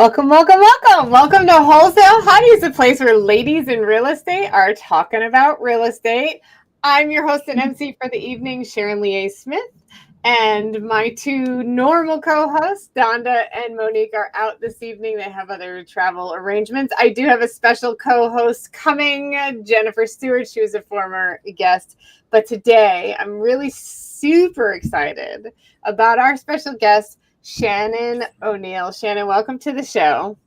Welcome, welcome, welcome. Welcome to Wholesale Hotties, a place where ladies in real estate are talking about real estate. I'm your host and MC for the evening, Sharon Lee Smith, and my two normal co-hosts, Donda and Monique, are out this evening. They have other travel arrangements. I do have a special co-host coming, Jennifer Stewart. She was a former guest, but today I'm really super excited about our special guest, Shannon O'Neil. Shannon, welcome to the show.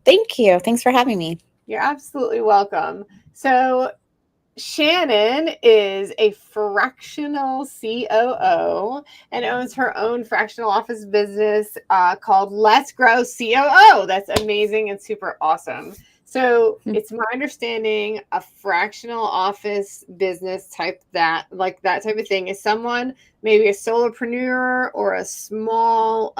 Thank you. Thanks for having me. You're absolutely welcome. So Shannon is a fractional COO and owns her own fractional office business called Let's Grow COO. That's amazing and super awesome. So it's my understanding a fractional office business type that type of thing is someone, maybe a solopreneur or a small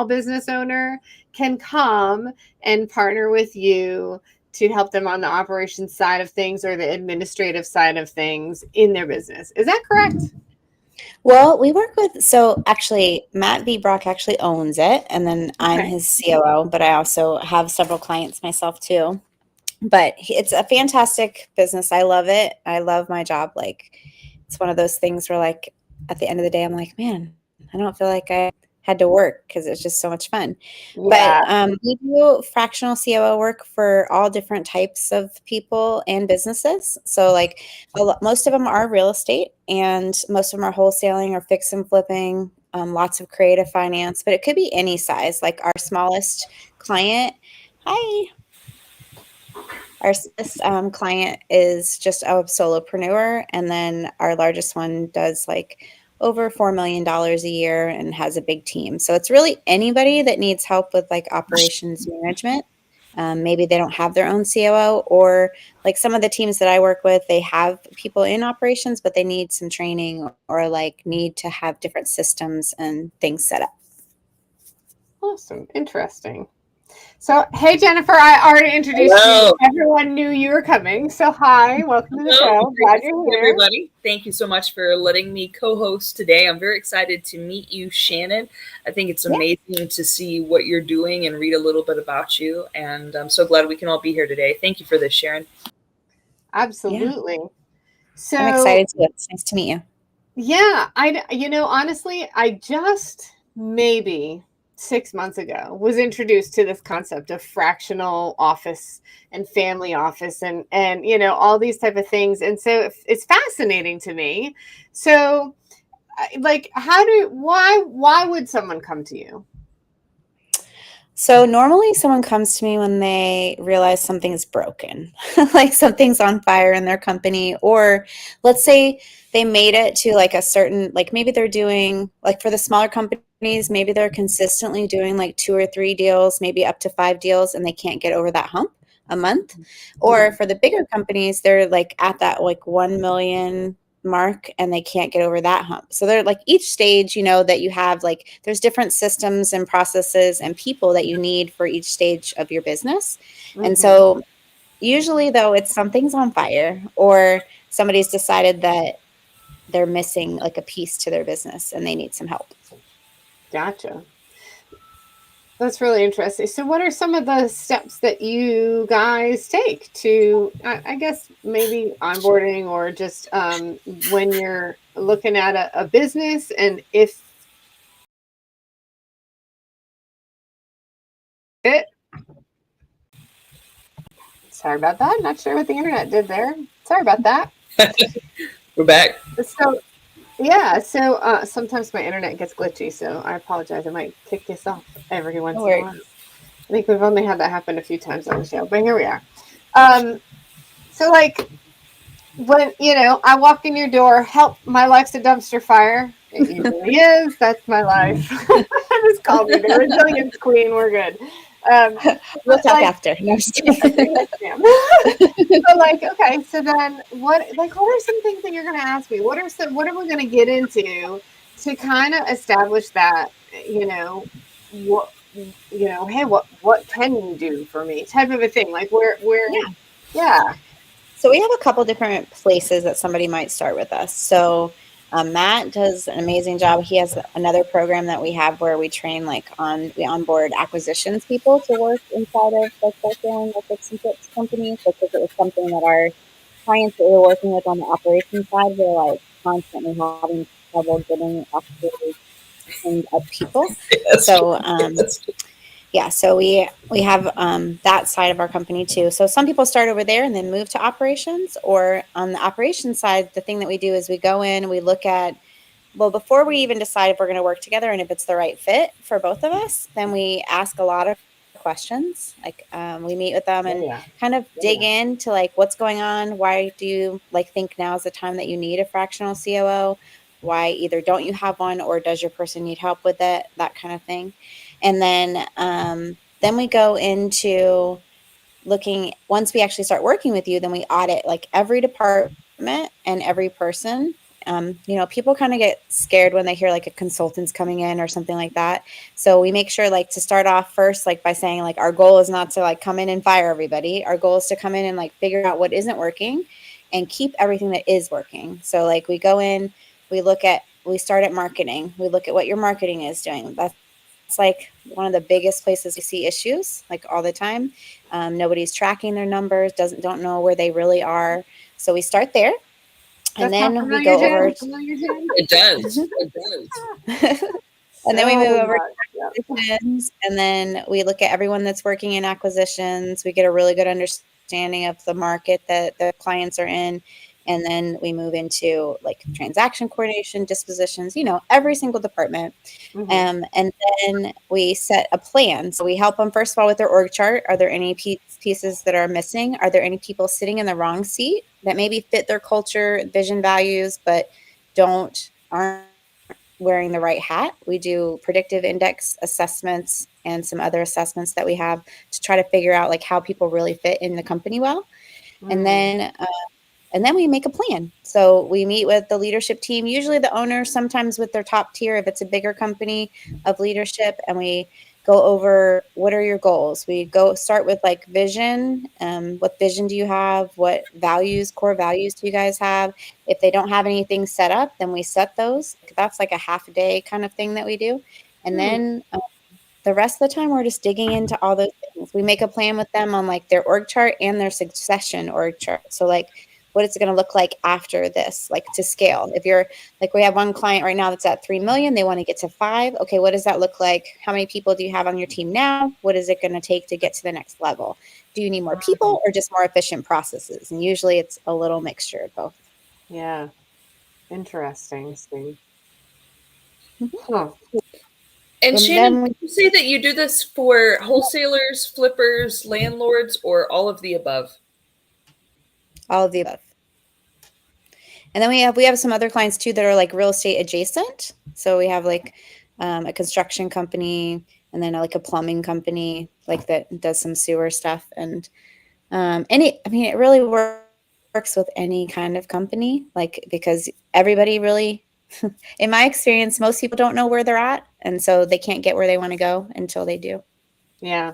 business owner, can come and partner with you to help them on the operations side of things or the administrative side of things in their business. Is that correct? Well, we work with, so actually Matt V. Brock actually owns it, and then I'm his COO, but I also have several clients myself too. But it's a fantastic business. I love it. I love my job. Like, it's one of those things where, like, at the end of the day, I'm like, man, I don't feel like I had to work because it's just so much fun. Yeah. But we do fractional COO work for all different types of people and businesses. So like most of them are real estate and most of them are wholesaling or fix and flipping, lots of creative finance, but it could be any size. Like our smallest client, our client is just a solopreneur, and then our largest one does like over $4 million a year and has a big team. So it's really anybody that needs help with like operations management. Maybe they don't have their own COO, or like some of the teams that I work with, they have people in operations, but they need some training or like need to have different systems and things set up. Awesome. Interesting. So, hey, Jennifer, I already introduced you. Everyone knew you were coming. So, hi, welcome to the show. Glad you're here. Everybody, thank you so much for letting me co-host today. I'm very excited to meet you, Shannon. I think it's amazing to see what you're doing and read a little bit about you. And I'm so glad we can all be here today. Thank you for this, Sharon. Absolutely. Yeah. So I'm excited too. It's nice to meet you. Yeah, honestly, I just maybe 6 months ago was introduced to this concept of fractional office and family office and all these type of things, and so it's fascinating to me. So like why would someone come to you? So normally someone comes to me when they realize something is broken, like something's on fire in their company, or let's say they made it to like a certain, like maybe they're doing, like for the smaller companies, maybe they're consistently doing like 2 or 3 deals, maybe up to 5 deals, and they can't get over that hump a month. Or for the bigger companies, they're like at that like 1 million mark and they can't get over that hump. So they're like each stage, that you have, like there's different systems and processes and people that you need for each stage of your business. And so usually though, it's something's on fire or somebody's decided that they're missing like a piece to their business and they need some help. Gotcha. That's really interesting. So what are some of the steps that you guys take to, I guess, maybe onboarding or just when you're looking at a business, and if it, sorry about that. Not sure what the internet did there. Sorry about that. We're back. So yeah, so sometimes my internet gets glitchy, so I apologize. I might kick this off every once in a while. I think we've only had that happen a few times on the show, but here we are. So like when, I walk in your door, help, my life's a dumpster fire. It usually is. That's my life. Just call me the resilience queen. We're good. We'll talk after. No, so like, okay, so then what are some things that you're going to ask me? What are we going to get into to kind of establish that, hey, what can you do for me type of a thing? Like yeah. So we have a couple different places that somebody might start with us. So Matt does an amazing job. He has another program that we have where we train we onboard acquisitions people to work inside of like wholesaling or fix and flips companies because it was something that our clients that we're working with on the operations side were like constantly having trouble getting actually trained up people. So yeah, so we have that side of our company too. So some people start over there and then move to operations, or on the operations side, the thing that we do is we go in, we look at, well, before we even decide if we're going to work together and if it's the right fit for both of us, then we ask a lot of questions. Like we meet with them and kind of dig into like what's going on. Why do you like think now is the time that you need a fractional COO? Why either don't you have one, or does your person need help with it? That kind of thing. And then we go into looking, once we actually start working with you, then we audit like every department and every person. People kind of get scared when they hear like a consultant's coming in or something like that. So we make sure like to start off first, like by saying like our goal is not to like come in and fire everybody. Our goal is to come in and like figure out what isn't working and keep everything that is working. So like we go in, we start at marketing. We look at what your marketing is doing. It's like one of the biggest places we see issues like all the time. Nobody's tracking their numbers, don't know where they really are. So we start there. And then we go over. It does. It does. And then we move over to acquisitions, and then we look at everyone that's working in acquisitions. We get a really good understanding of the market that the clients are in. And then we move into like transaction coordination, dispositions, every single department. And then we set a plan. So we help them, first of all, with their org chart. Are there any pieces that are missing? Are there any people sitting in the wrong seat that maybe fit their culture, vision, values, but aren't wearing the right hat? We do predictive index assessments and some other assessments that we have to try to figure out like how people really fit in the company well. And then we make a plan. So we meet with the leadership team, usually the owner, sometimes with their top tier if it's a bigger company of leadership, and we go over what are your goals. We go start with like vision. What vision do you have? What values, core values do you guys have? If they don't have anything set up, then we set those. That's like a half a day kind of thing that we do. And then the rest of the time, we're just digging into all those things. We make a plan with them on like their org chart and their succession org chart. So like, what is it going to look like after this, like to scale? If you're like, we have one client right now that's at 3 million, they want to get to 5. Okay, what does that look like? How many people do you have on your team now? What is it going to take to get to the next level? Do you need more people or just more efficient processes? And usually it's a little mixture of both. Yeah. Interesting. And Shannon, would you say that you do this for wholesalers, flippers, landlords, or all of the above? All of the above. And then we have some other clients too that are like real estate adjacent. So we have like a construction company, and then like a plumbing company like that does some sewer stuff. And it really works with any kind of company, like because everybody really, in my experience, most people don't know where they're at, and so they can't get where they want to go until they do. Yeah.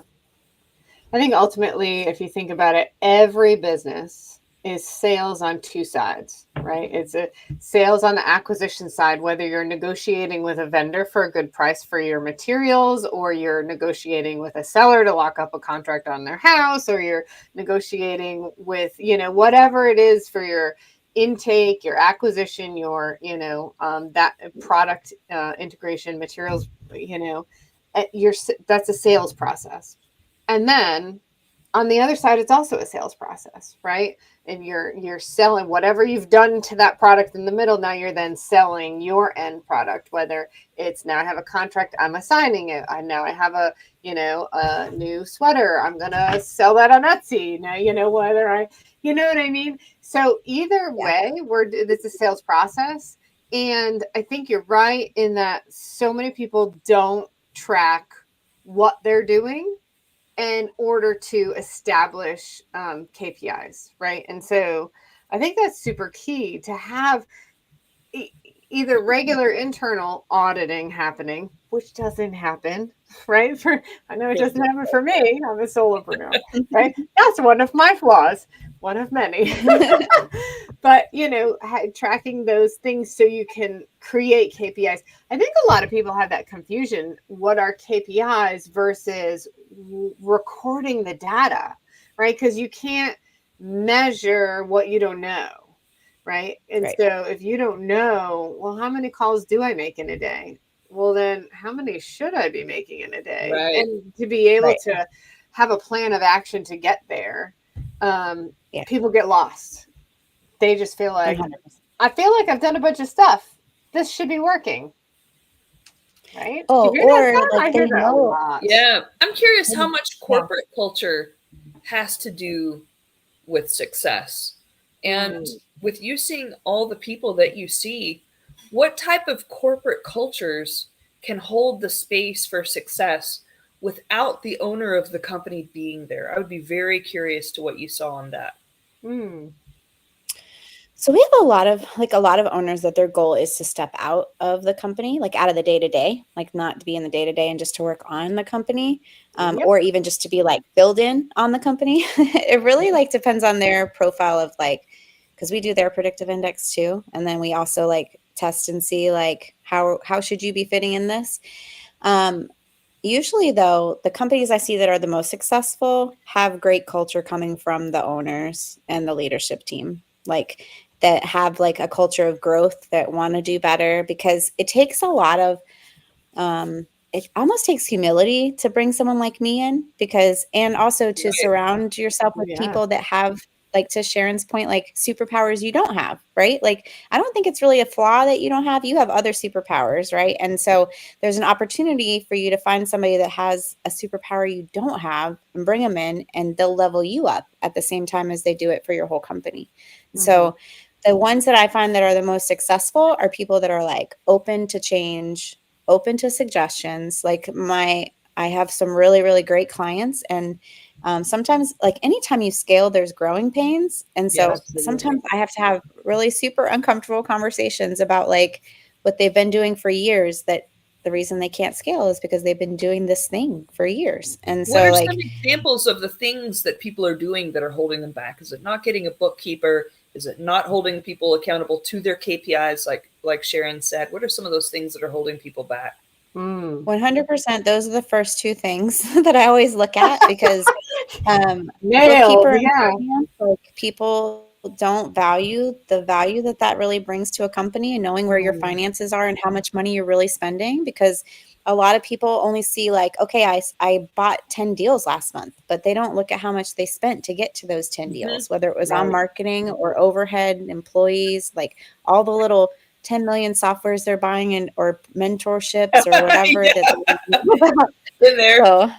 I think ultimately, if you think about it, every business is sales on two sides, right? It's a sales on the acquisition side, whether you're negotiating with a vendor for a good price for your materials, or you're negotiating with a seller to lock up a contract on their house, or you're negotiating with, whatever it is for your intake, your acquisition, your, that product integration materials, that's a sales process. And then on the other side, it's also a sales process, right? And you're selling whatever you've done to that product in the middle. Now you're then selling your end product, whether it's now I have a contract, I'm assigning it. I have a new sweater, I'm gonna sell that on Etsy. Now whether you know what I mean. So either way, it's a sales process, and I think you're right in that so many people don't track what they're doing in order to establish KPIs, right? And so I think that's super key to have, either regular internal auditing happening, which doesn't happen, right? I know it doesn't happen for me. I'm a solopreneur, right? That's one of my flaws, one of many. But, tracking those things so you can create KPIs. I think a lot of people have that confusion. What are KPIs versus recording the data, right? Because you can't measure what you don't know. Right. And Right. so if you don't know, well, how many calls do I make in a day? Well, then how many should I be making in a day? Right. And to be able Right. to have a plan of action to get there, Yeah. people get lost. They just feel like, 100%. I feel like I've done a bunch of stuff. This should be working. Right. Oh, You hear that, or Tom? I like hear they that a know. lot. Yeah. I'm curious how much Yeah. corporate culture has to do with success. And with you seeing all the people that you see, what type of corporate cultures can hold the space for success without the owner of the company being there? I would be very curious to what you saw on that. So we have a lot of owners that their goal is to step out of the company, like out of the day-to-day, like not to be in the day-to-day and just to work on the company, Yep. or even just to be like filled in on the company. It really like depends on their profile of like, because we do their predictive index too. And then we also like test and see like how should you be fitting in this? Usually though, the companies I see that are the most successful have great culture coming from the owners and the leadership team. Like that have like a culture of growth, that want to do better, because it takes a lot of it almost takes humility to bring someone like me in, because and also to surround yourself with people that have, like to Sharon's point, like superpowers you don't have, right? Like I don't think it's really a flaw that you don't have. You have other superpowers, right? And so there's an opportunity for you to find somebody that has a superpower you don't have and bring them in, and they'll level you up at the same time as they do it for your whole company. So the ones that I find that are the most successful are people that are like open to change, open to suggestions. Like I have some really, really great clients, and sometimes like anytime you scale, there's growing pains. And so sometimes I have to have really super uncomfortable conversations about like what they've been doing for years, that the reason they can't scale is because they've been doing this thing for years. And so what are like some examples of the things that people are doing that are holding them back? Is it not getting a bookkeeper? Is it not holding people accountable to their KPIs? Like Sharon said, what are some of those things that are holding people back? 100%. Those are the first two things that I always look at, because Nailed, bookkeeper and yeah. finance, like people don't value the value that really brings to a company, and knowing where your finances are and how much money you're really spending. Because a lot of people only see like, okay, I bought 10 deals last month, but they don't look at how much they spent to get to those 10 deals, whether it was on marketing or overhead, employees, like all the little 10 million softwares they're buying, and or mentorships or whatever that in there. So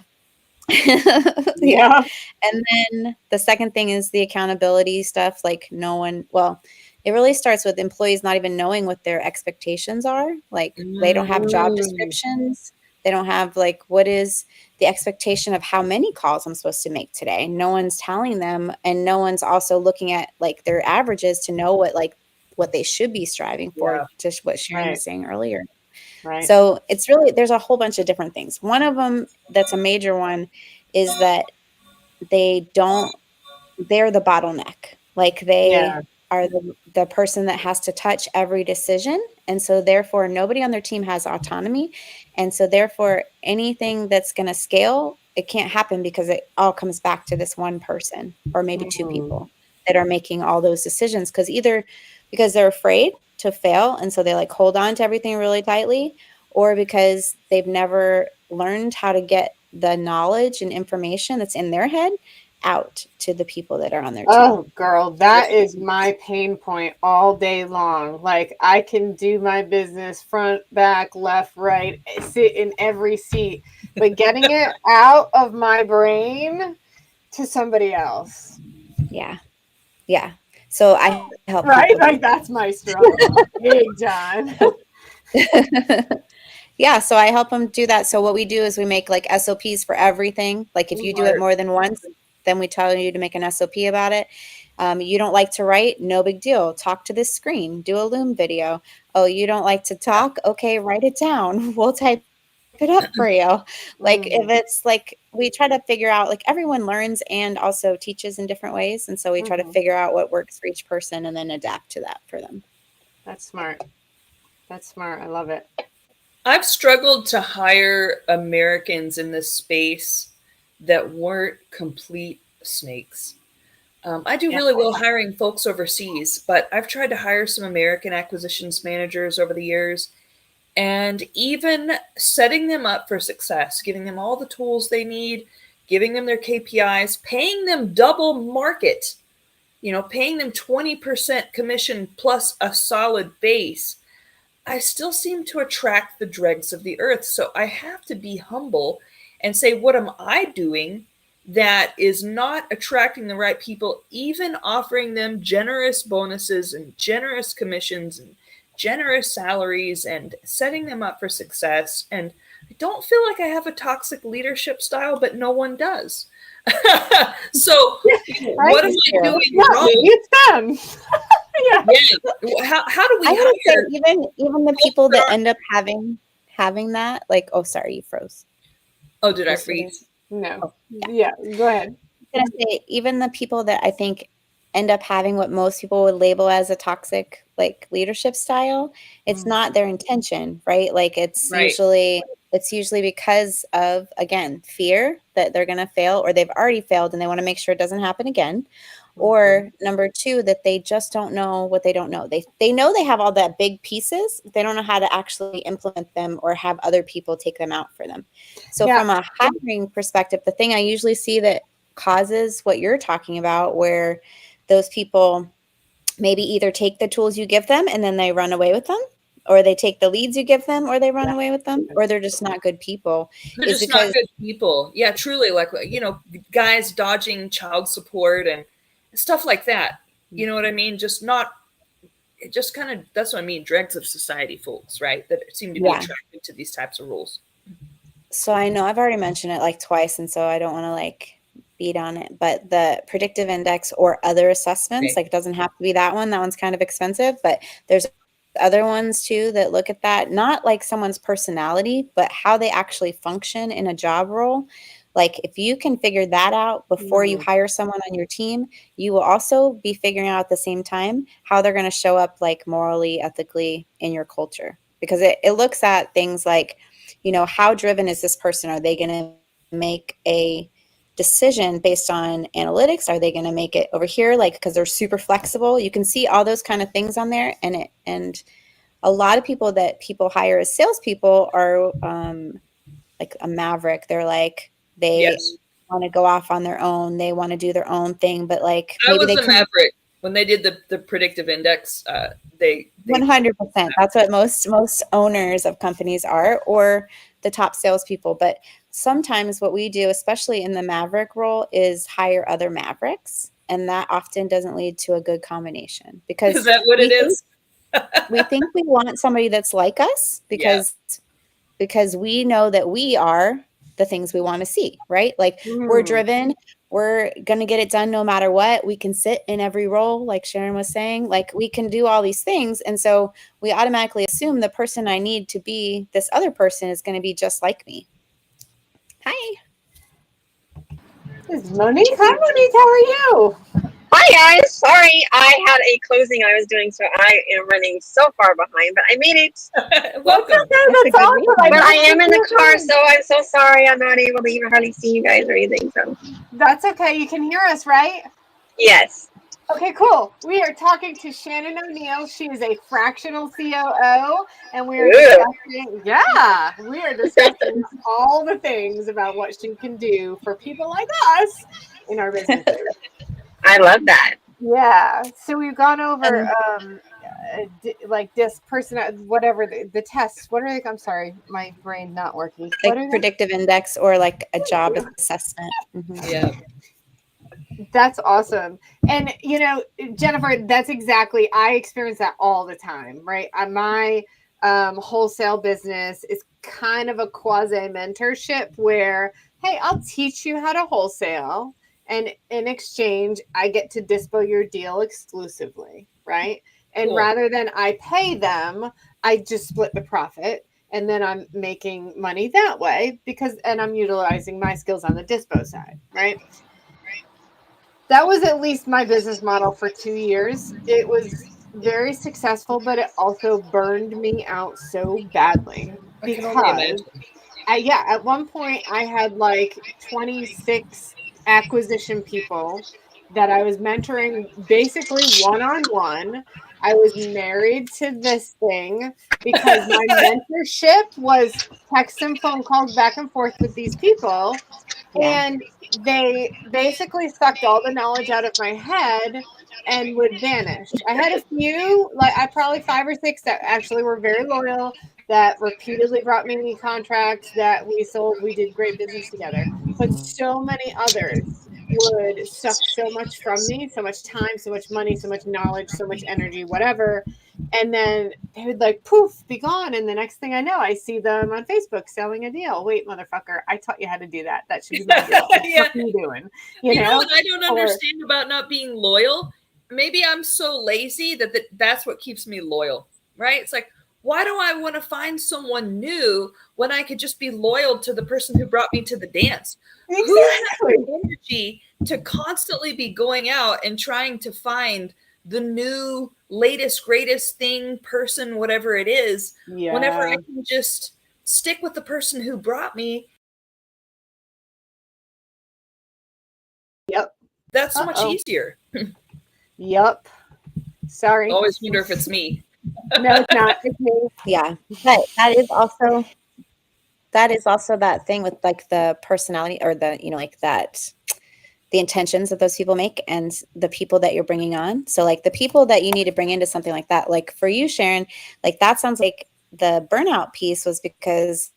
Yeah. And then the second thing is the accountability stuff. Like it really starts with employees not even knowing what their expectations are. Like they don't have job descriptions. They don't have like, what is the expectation of how many calls I'm supposed to make today? No one's telling them, and no one's also looking at like their averages to know what they should be striving for, just what Sharon was saying earlier. Right. So it's really, there's a whole bunch of different things. One of them that's a major one is that they're the bottleneck. Like they are the person that has to touch every decision. And so therefore nobody on their team has autonomy. And so therefore anything that's going to scale, it can't happen because it all comes back to this one person or maybe two people that are making all those decisions, because they're afraid to fail. And so they like hold on to everything really tightly, or because they've never learned how to get the knowledge and information that's in their head out to the people that are on their team. Oh, girl, that is my pain point all day long. Like I can do my business front, back, left, right, sit in every seat, but getting it out of my brain to somebody else. Yeah. Yeah. So I help right? Like that's my struggle. Big time. Yeah, so I help them do that. So what we do is we make like SOPs for everything. Like if you do it more than once, then we tell you to make an SOP about it. You don't like to write? No big deal. Talk to this screen. Do a Loom video. Oh, you don't like to talk? Okay, write it down. We'll type it up for you. Like if it's like we try to figure out, like everyone learns and also teaches in different ways. And so we try to figure out what works for each person and then adapt to that for them. That's smart. That's smart. I love it. I've struggled to hire Americans in this space that weren't complete snakes. I do really well hiring folks overseas, but I've tried to hire some American acquisitions managers over the years, and even setting them up for success, giving them all the tools they need, giving them their KPIs, paying them double market, paying them 20% commission plus a solid base. I still seem to attract the dregs of the earth. So I have to be humble and say, what am I doing that is not attracting the right people, even offering them generous bonuses and generous commissions and generous salaries and setting them up for success? And I don't feel like I have a toxic leadership style, but no one does. So what am I doing wrong? It's them. How do we I would say hire? even the people that end up having that, like, oh, sorry, you froze. Oh, did I freeze? No. Oh, yeah, go ahead. I was gonna say, even the people that I think end up having what most people would label as a toxic like leadership style, it's not their intention, right? Like it's usually because of, again, fear that they're going to fail, or they've already failed and they want to make sure it doesn't happen again. Or number two, that they just don't know what they don't know. They know they have all that big pieces, but they don't know how to actually implement them or have other people take them out for them. So from a hiring perspective, the thing I usually see that causes what you're talking about, where those people maybe either take the tools you give them and then they run away with them, or they take the leads you give them or they run away with them, or they're just not good people. They're just not good people. Yeah, truly. Like, guys dodging child support and stuff like that. You know what I mean? That's what I mean. Dregs of society folks, right? That seem to be attracted to these types of rules. So I know I've already mentioned it like twice, and so I don't want to beat on it, but the predictive index or other assessments, it doesn't have to be that one. That one's kind of expensive, but there's other ones too that look at that, not like someone's personality, but how they actually function in a job role. Like if you can figure that out before you hire someone on your team, you will also be figuring out at the same time how they're going to show up morally, ethically in your culture, because it looks at things like, how driven is this person? Are they going to make a decision based on analytics? Are they going to make it over here because they're super flexible? You can see all those kind of things on there, and a lot of people that people hire as salespeople are like a maverick. They're they want to go off on their own. They want to do their own thing, but I was a maverick when they did the predictive index. They 100%. That's what most owners of companies are, or the top salespeople. But sometimes what we do, especially in the maverick role, is hire other mavericks, and that often doesn't lead to a good combination. Because is that what it is? We think we want somebody that's like us because we know that we are the things we want to see, right? We're driven. We're going to get it done no matter what. We can sit in every role, like Sharon was saying. We can do all these things. And so we automatically assume the person I need to be this other person is going to be just like me. Hi. This is Monique. Hi, Monique. How are you? Hi, guys. Sorry, I had a closing I was doing, so I am running so far behind, but I made it. Welcome. That's awesome. But I am in the car, so I'm so sorry. I'm not able to even hardly see you guys or anything. So that's okay. You can hear us, right? Yes. Okay, cool. We are talking to Shannon O'Neil. She is a fractional COO, and we are discussing all the things about what she can do for people like us in our businesses. I love that. Yeah. So we've gone over this person, whatever the tests. What are they? I'm sorry, my brain not working. Predictive index or a job assessment. Mm-hmm. Yeah. That's awesome. And, Jennifer, that's exactly, I experience that all the time, right? My wholesale business is kind of a quasi mentorship where, hey, I'll teach you how to wholesale. And in exchange, I get to dispo your deal exclusively, right? And Cool. rather than I pay them, I just split the profit. And then I'm making money that way and I'm utilizing my skills on the dispo side, right? That was at least my business model for 2 years. It was very successful, but it also burned me out so badly I can only because imagine. at one point I had like 26 acquisition people that I was mentoring basically one-on-one. I was married to this thing because my mentorship was text and phone calls back and forth with these people. Yeah. And they basically sucked all the knowledge out of my head and would vanish. I had a few, like I probably 5 or 6 that actually were very loyal, that repeatedly brought me contracts that we sold. We did great business together. But so many others would suck so much from me, so much time, so much money, so much knowledge, so much energy, whatever. And then they would like poof, be gone. And the next thing I know, I see them on Facebook selling a deal. Wait, motherfucker, I taught you how to do that. That should be my deal. What Yeah. are you doing? You know what I don't understand about not being loyal? Maybe I'm so lazy that's what keeps me loyal, right? It's like, why do I want to find someone new when I could just be loyal to the person who brought me to the dance? Exactly. Who has the energy to constantly be going out and trying to find the new, latest, greatest thing, person, whatever it is, whenever I can just stick with the person who brought me? Yep. That's so much easier. Yep. Sorry. I always wonder if it's me. No, it's not. It's me. Yeah. But that is also that thing with like the personality or the, like that, the intentions that those people make and the people that you're bringing on. So like the people that you need to bring into something like that, like for you, Sharon, like that sounds like the burnout piece was because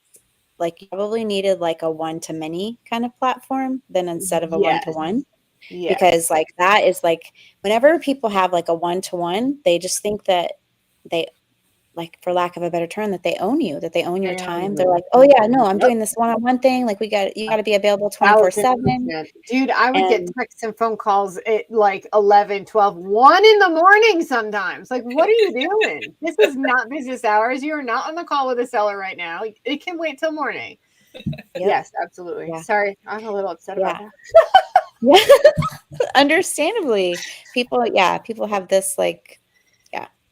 like you probably needed like a one-to-many kind of platform than instead of a one-to-one. Yes. Because like that is like whenever people have like a one-to-one, they just think that they, like for lack of a better term, that they own you, that they own your time. They're like, oh yeah, no, I'm doing this one-on-one thing. Like you got to be available 24/7. Dude, I would get texts and phone calls at like 11, 12, 1 in the morning sometimes. Like, what are you doing? This is not business hours. You are not on the call with a seller right now. It can wait till morning. Yes, absolutely. Yeah. Sorry, I'm a little upset about that. Yeah. Understandably. People have this like,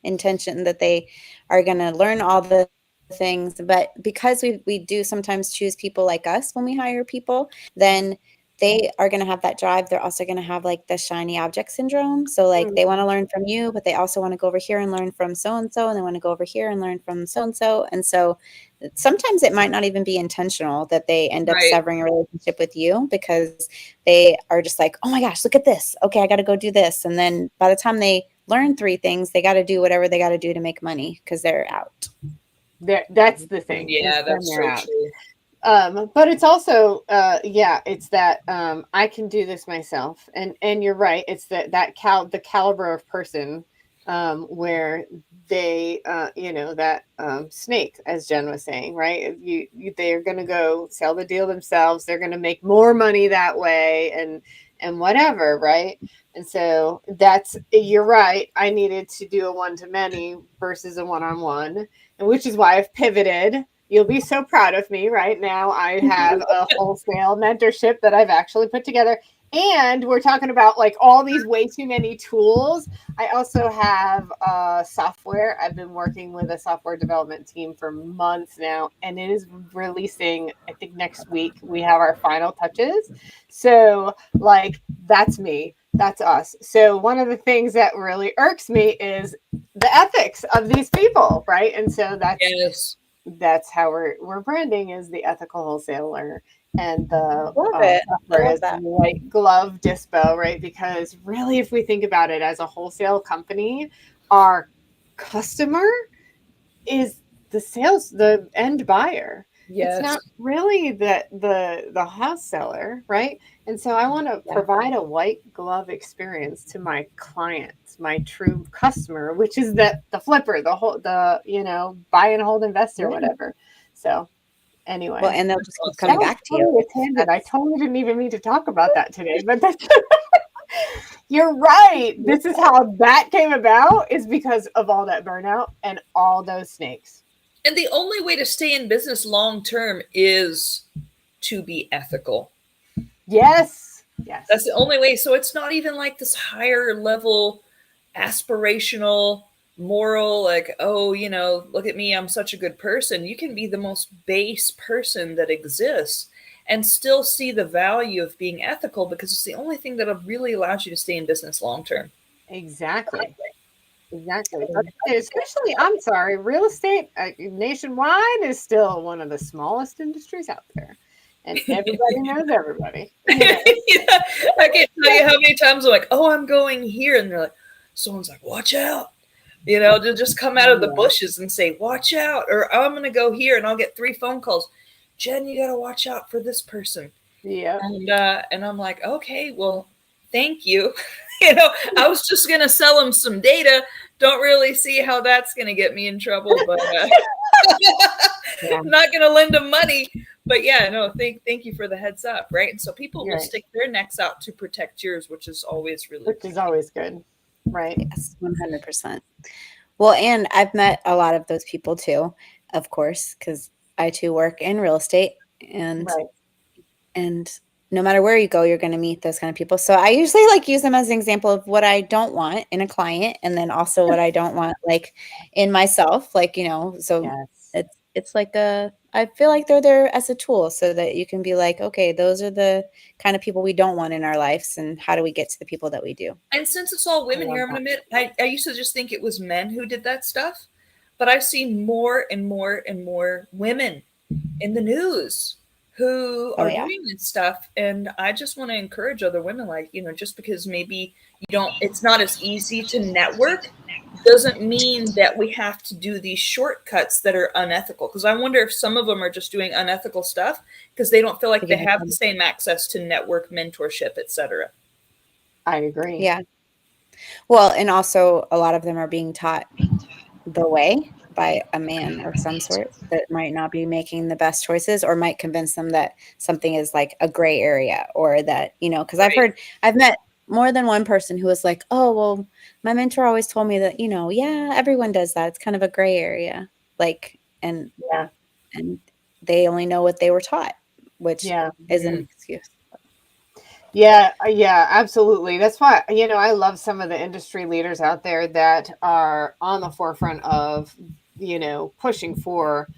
intention that they are going to learn all the things, but because we do sometimes choose people like us when we hire people, then they are going to have that drive. They're also going to have like the shiny object syndrome. So like they want to learn from you, but they also want to go over here and learn from so-and-so, and they want to go over here and learn from so-and-so. And so sometimes it might not even be intentional that they end up severing a relationship with you because they are just like, oh my gosh, look at this. Okay, I got to go do this. And then by the time they learn 3 things, they got to do whatever they got to do to make money because they're out. That's the thing. Yeah, that's so true. But it's also, it's that I can do this myself, and you're right. It's the caliber of person where they, that snake, as Jen was saying, right? They are going to go sell the deal themselves. They're going to make more money that way, and whatever, right? And so you're right. I needed to do a one-to-many versus a one-on-one, and which is why I've pivoted. You'll be so proud of me right now. I have a wholesale mentorship that I've actually put together. And we're talking about like all these way too many tools. I also have software. I've been working with a software development team for months now, and it is releasing, I think next week, we have our final touches. So like, that's me. That's us. So one of the things that really irks me is the ethics of these people, right? And so that's how we're branding is the ethical wholesaler, and the software is white glove dispo, right? Because really, if we think about it as a wholesale company, our customer is the end buyer. It's not really the house seller, right? And so I want to provide a white glove experience to my clients, my true customer, which is the flipper, the buy and hold investor, whatever. So Anyway. Well, and they'll just keep That coming was back to totally you. a tangent. I totally didn't even mean to talk about that today, but that's you're right. This is how that came about, is because of all that burnout and all those snakes. And the only way to stay in business long term is to be ethical. Yes. Yes. That's the only way. So it's not even like this higher level aspirational moral, like, oh, you know, look at me, I'm such a good person. You can be the most base person that exists and still see the value of being ethical, because it's the only thing that really allows you to stay in business long term. Exactly. Especially, I'm sorry, real estate nationwide is still one of the smallest industries out there. And everybody knows everybody. Yeah. I can't tell you how many times I'm like, oh, I'm going here. And they're like, someone's like, watch out. You know, they'll just come out of the bushes and say, watch out. Or I'm going to go here, and I'll get 3 phone calls. Jen, you got to watch out for this person. Yeah. And I'm like, okay, well, thank you. You know, I was just going to sell them some data. Don't really see how that's going to get me in trouble, but I'm not going to lend them money. But yeah, no, thank you for the heads up, right? And so people will stick their necks out to protect yours, which is always really Which is always good, right? Yes, 100%. Well, and I've met a lot of those people too, of course, because I too work in real estate, and no matter where you go, you're going to meet those kind of people. So I usually like use them as an example of what I don't want in a client, and then also what I don't want like in myself, like, you know, so it's like I feel like they're there as a tool so that you can be like, okay, those are the kind of people we don't want in our lives, and how do we get to the people that we do? And since it's all women here, I'm going to admit, I used to just think it was men who did that stuff, but I've seen more and more and more women in the news who are doing this stuff. And I just want to encourage other women, like, you know, just because maybe it's not as easy to network doesn't mean that we have to do these shortcuts that are unethical. Because I wonder if some of them are just doing unethical stuff because they don't feel like they have the same access to network, mentorship, etc. I agree. Yeah. Well, and also a lot of them are being taught the way by a man of some sort that might not be making the best choices, or might convince them that something is like a gray area, or that, you know, because I've met more than one person who was like, oh, well, my mentor always told me that, you know, yeah, everyone does that. It's kind of a gray area. Like, and they only know what they were taught, which is an excuse. Yeah, absolutely. That's why, you know, I love some of the industry leaders out there that are on the forefront of, you know, pushing for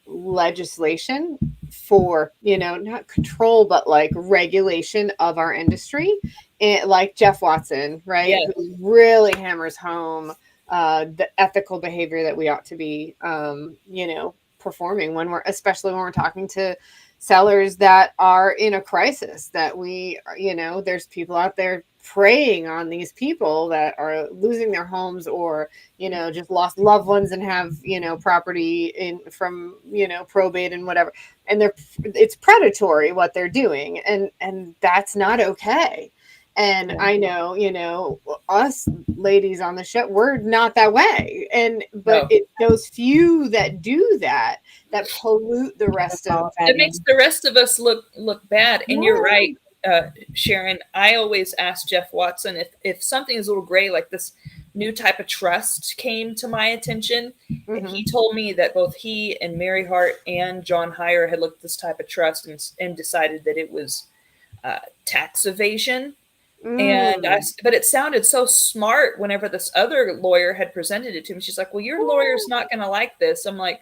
legislation for, you know, not control, but like regulation of our industry. And like Jeff Watson, right? Yeah. Who really hammers home the ethical behavior that we ought to be, you know, performing especially when we're talking to sellers that are in a crisis, that we, you know, there's people out there preying on these people that are losing their homes, or, you know, just lost loved ones and have, you know, property from, you know, probate and whatever. And it's predatory what they're doing. And that's not okay. And I know, you know, us ladies on the show, we're not that way. But it's those few that do that pollute the rest of it. Makes the rest of us look bad. And you're right, Sharon. I always ask Jeff Watson if something is a little gray, like this new type of trust came to my attention. And he told me that both he and Mary Hart and John Heyer had looked at this type of trust and decided that it was tax evasion. But it sounded so smart whenever this other lawyer had presented it to me. She's like, well, your lawyer's not going to like this. I'm like,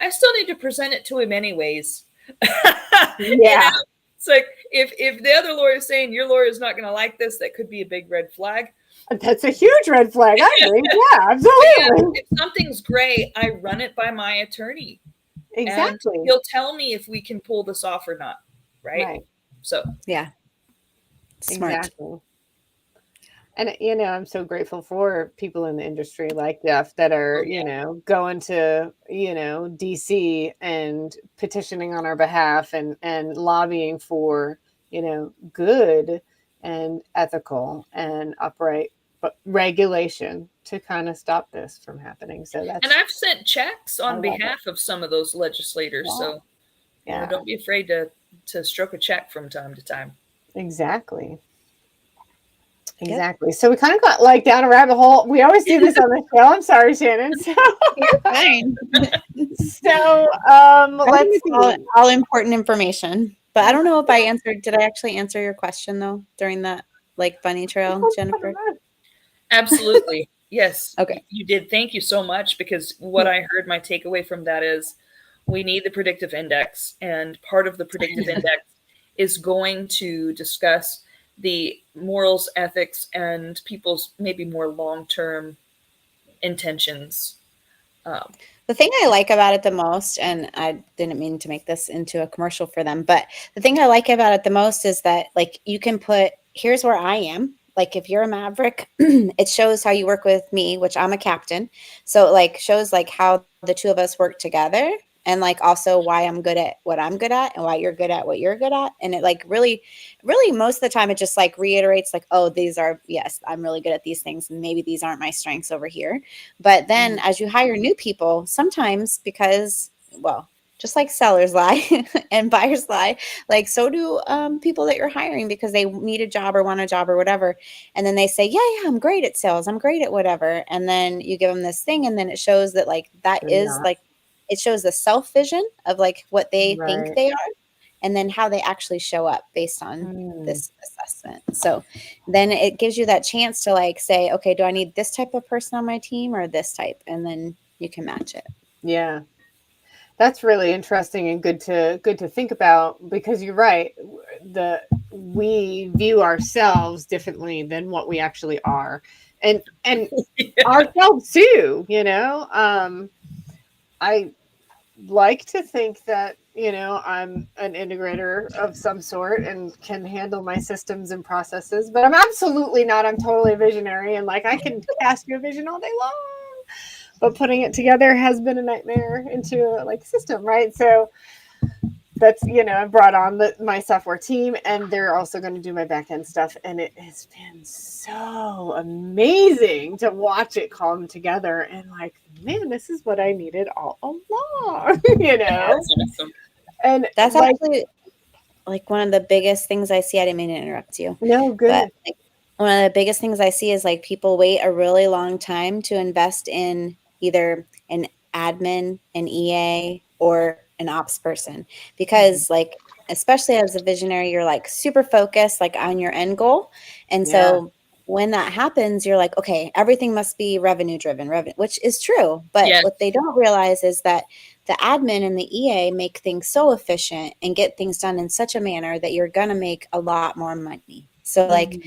I still need to present it to him anyways. Yeah. You know? It's like, if the other lawyer is saying your lawyer is not going to like this, that could be a big red flag. That's a huge red flag. I agree. Yeah, absolutely. If something's gray, I run it by my attorney. Exactly. And he'll tell me if we can pull this off or not. Right. So, yeah. Smart. Exactly. And, you know, I'm so grateful for people in the industry like Jeff that are, you know, going to, you know, DC and petitioning on our behalf and lobbying for, you know, good and ethical and upright regulation to kind of stop this from happening. So and I've sent checks on behalf of some of those legislators. So Yeah. Don't be afraid to stroke a check from time to time. Exactly. Exactly. So we kind of got like down a rabbit hole. We always do this on the show. I'm sorry, Shannon. So, You're fine. Let's it's all important information. But I don't know if I answered. Did I actually answer your question though during that like bunny trail, Jennifer? Absolutely. Yes. Okay. You did. Thank you so much, because what I heard, my takeaway from that is we need the predictive index, and part of the predictive index is going to discuss the morals, ethics, and people's maybe more long-term intentions. The thing I like about it the most, and I didn't mean to make this into a commercial for them, but the thing I like about it the most is that like you can put, here's where I am. Like if you're a maverick, it shows how you work with me, which I'm a captain. So it like shows like how the two of us work together, and like also why I'm good at what I'm good at and why you're good at what you're good at. And it like really most of the time it just like reiterates like, oh, yes, I'm really good at these things, and maybe these aren't my strengths over here. But then as you hire new people, sometimes because, well, just like sellers lie and buyers lie, like so do people that you're hiring, because they need a job or want a job or whatever. And then they say, yeah, I'm great at sales. I'm great at whatever. And then you give them this thing, and then it shows that like that is like, it shows the self vision of like what they think they are, and then how they actually show up based on this assessment. So then it gives you that chance to like say, okay, do I need this type of person on my team or this type? And then you can match it. Yeah. That's really interesting and good to think about, because you're right. We view ourselves differently than what we actually are, and ourselves too. I like to think that I'm an integrator of some sort and can handle my systems and processes, but I'm absolutely not. I'm totally a visionary, and like I can cast you a vision all day long, but putting it together has been a nightmare into like system, right? So that's I brought on my software team, and they're also going to do my back end stuff, and it has been so amazing to watch it come together, and like, man, this is what I needed all along. That's awesome. And that's like, actually like one of the biggest things I see. I didn't mean to interrupt you. No, good. But like, one of the biggest things I see is like people wait a really long time to invest in either an admin, an EA, or an ops person, because like, especially as a visionary, you're like super focused like on your end goal. And so when that happens, you're like, okay, everything must be revenue driven, which is true. But what they don't realize is that the admin and the EA make things so efficient and get things done in such a manner that you're going to make a lot more money. So like,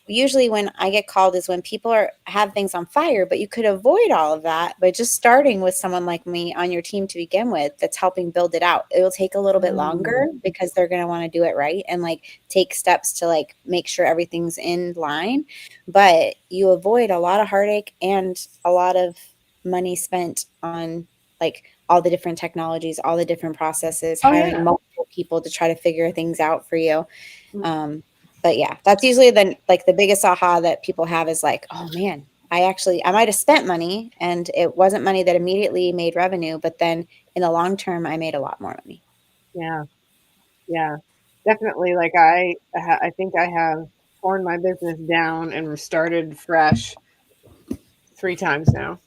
usually when I get called is when people have things on fire, but you could avoid all of that by just starting with someone like me on your team to begin with that's helping build it out. It will take a little bit longer because they're going to want to do it right and like take steps to like make sure everything's in line, but you avoid a lot of heartache and a lot of money spent on like all the different technologies, all the different processes, hiring multiple people to try to figure things out for you. But yeah, that's usually the biggest aha that people have is like, oh man, I might have spent money and it wasn't money that immediately made revenue, but then in the long term, I made a lot more money. Yeah, definitely. Like I think I have torn my business down and started fresh 3 times now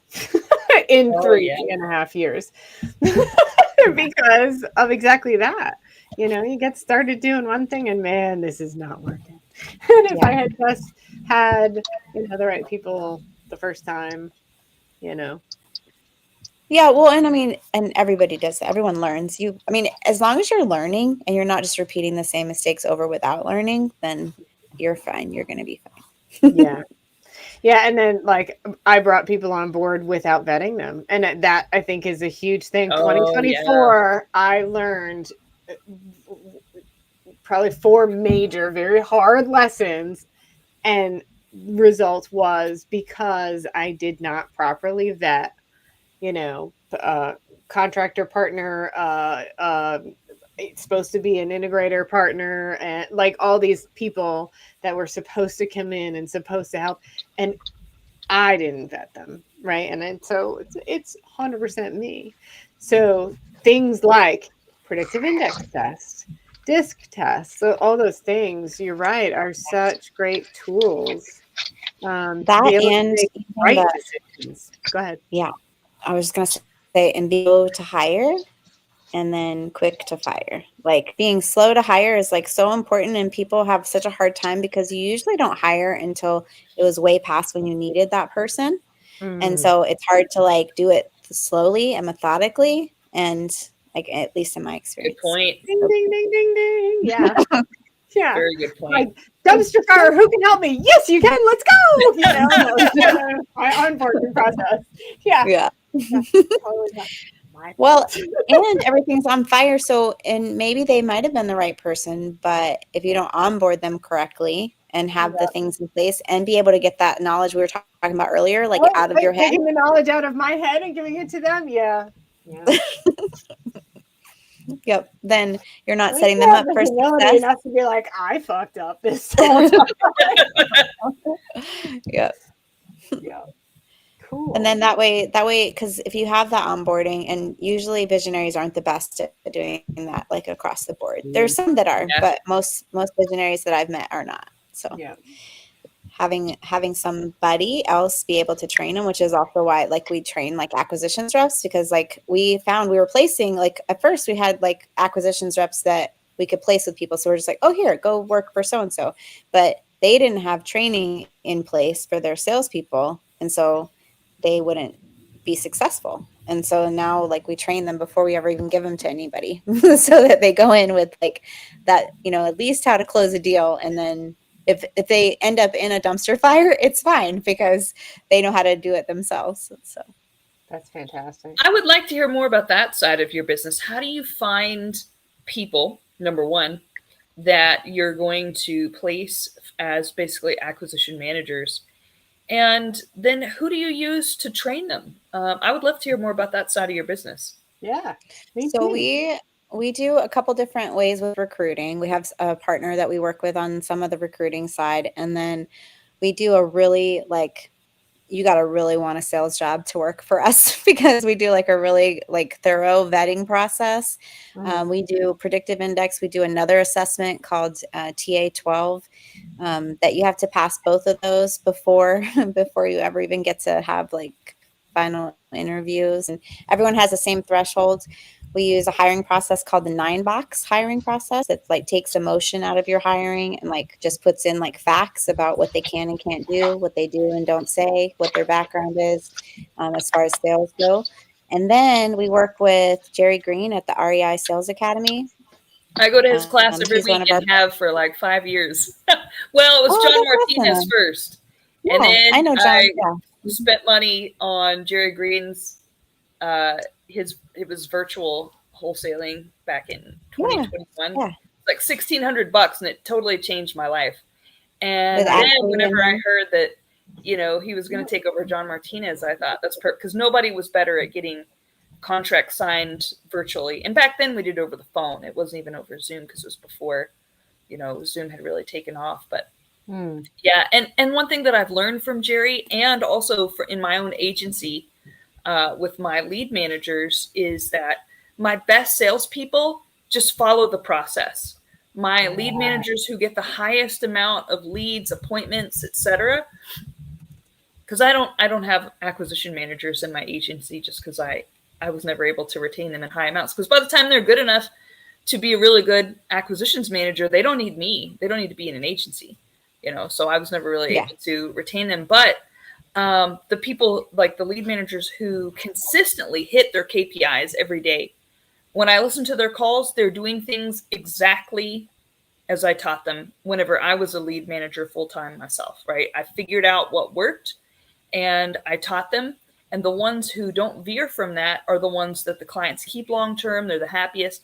in 3.5 years because of exactly that. You get started doing one thing and man, this is not working. And if I had just had, the right people the first time, Yeah, well, and I mean, and everybody does that. Everyone learns. As long as you're learning and you're not just repeating the same mistakes over without learning, then you're fine. You're going to be fine. Yeah. And then like I brought people on board without vetting them. And that I think is a huge thing. 2024, I learned probably 4 major, very hard lessons. And result was because I did not properly vet, contractor partner, it's supposed to be an integrator partner, and like all these people that were supposed to come in and supposed to help, and I didn't vet them, right? And then so it's 100% me. So things like predictive index test, disc test. So all those things, you're right, are such great tools to That be able to and make even right the, decisions. Go ahead. yeah, I was going to say, and be slow to hire and then quick to fire. Like being slow to hire is like so important, and people have such a hard time because you usually don't hire until it was way past when you needed that person. And so it's hard to like do it slowly and methodically, and like at least in my Good experience. point. Ding, ding, ding, ding, ding. Yeah. Yeah. Very good point. Like, dumpster fire, who can help me? Yes, you can. Let's go. You know, my onboarding process. Yeah. Yeah. Totally not my Well, fault. and everything's on fire. So, and maybe they might have been the right person, but if you don't onboard them correctly and have the things in place and be able to get that knowledge we were talking about earlier, like out of your head. Taking the knowledge out of my head and giving it to them. Yeah. Yeah. Yep. Then you're not setting them up for humility success. enough to be like, I fucked up this whole time. Yep. Yeah. Cool. And then that way, because if you have that onboarding, and usually visionaries aren't the best at doing that, like across the board. There's some that are, but most visionaries that I've met are not. So yeah. having somebody else be able to train them, which is also why like we train like acquisitions reps, because like we found we were placing, like at first we had like acquisitions reps that we could place with people. So we're just like, oh, here, go work for so-and-so. But they didn't have training in place for their salespeople. And so they wouldn't be successful. And so now like we train them before we ever even give them to anybody so that they go in with like that, you know, at least how to close a deal. And then if they end up in a dumpster fire, it's fine because they know how to do it themselves. So that's fantastic. I would like to hear more about that side of your business. How do you find people, number one, that you're going to place as basically acquisition managers? And then who do you use to train them? I would love to hear more about that side of your business. Yeah. So we do a couple different ways with recruiting. We have a partner that we work with on some of the recruiting side. And then we do a really like, you got to really want a sales job to work for us because we do like a really like thorough vetting process. We do predictive index. We do another assessment called TA12 that you have to pass both of those before you ever even get to have like final interviews, and everyone has the same threshold. We use a hiring process called the 9-box hiring process. It's like takes emotion out of your hiring and like just puts in like facts about what they can and can't do, what they do and don't say, what their background is as far as sales go. And then we work with Jerry Green at the REI Sales Academy. I go to his class every week and have for like 5 years. Well, it was John Martinez awesome. first. Yeah, and then I know John. Spent money on Jerry Green's it was virtual wholesaling back in 2021. Yeah. It's like $1,600 and it totally changed my life. And With then whenever I heard that, you know, he was going to take over John Martinez, I thought that's perfect because nobody was better at getting contracts signed virtually. And back then we did over the phone. It wasn't even over Zoom because it was before, you know, Zoom had really taken off. But yeah. And one thing that I've learned from Jerry and also in my own agency with my lead managers is that my best salespeople just follow the process. My lead managers who get the highest amount of leads, appointments, etc. Because I don't have acquisition managers in my agency just because I was never able to retain them in high amounts. Because by the time they're good enough to be a really good acquisitions manager, they don't need me. They don't need to be in an agency, you know. So I was never really able to retain them. But the people like the lead managers who consistently hit their KPIs every day, when I listen to their calls, they're doing things exactly as I taught them whenever I was a lead manager full-time myself, right? I figured out what worked and I taught them. And the ones who don't veer from that are the ones that the clients keep long-term. They're the happiest.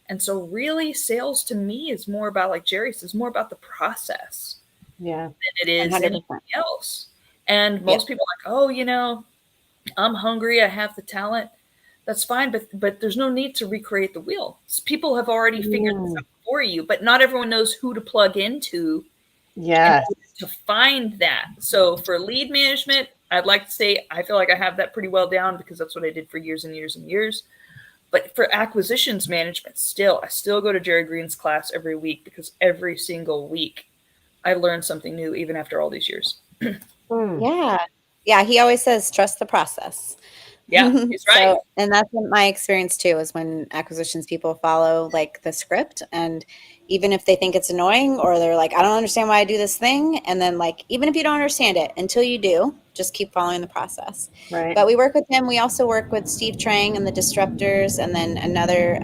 And so really sales to me is more about, like Jerry says, more about the process than it is 100%. Anything else. And most people are like, oh, you know, I'm hungry. I have the talent. That's fine. But there's no need to recreate the wheel. People have already figured this out for you, but not everyone knows who to plug into to find that. So for lead management, I'd like to say I feel like I have that pretty well down because that's what I did for years and years and years. But for acquisitions management, I still go to Jerry Green's class every week, because every single week I learn something new, even after all these years. Yeah. He always says, trust the process. Yeah, he's right. And that's been my experience too, is when acquisitions people follow like the script, and even if they think it's annoying, or they're like, I don't understand why I do this thing. And then like, even if you don't understand it, until you do, just keep following the process. Right. But we work with him. We also work with Steve Trang and the Disruptors, and then another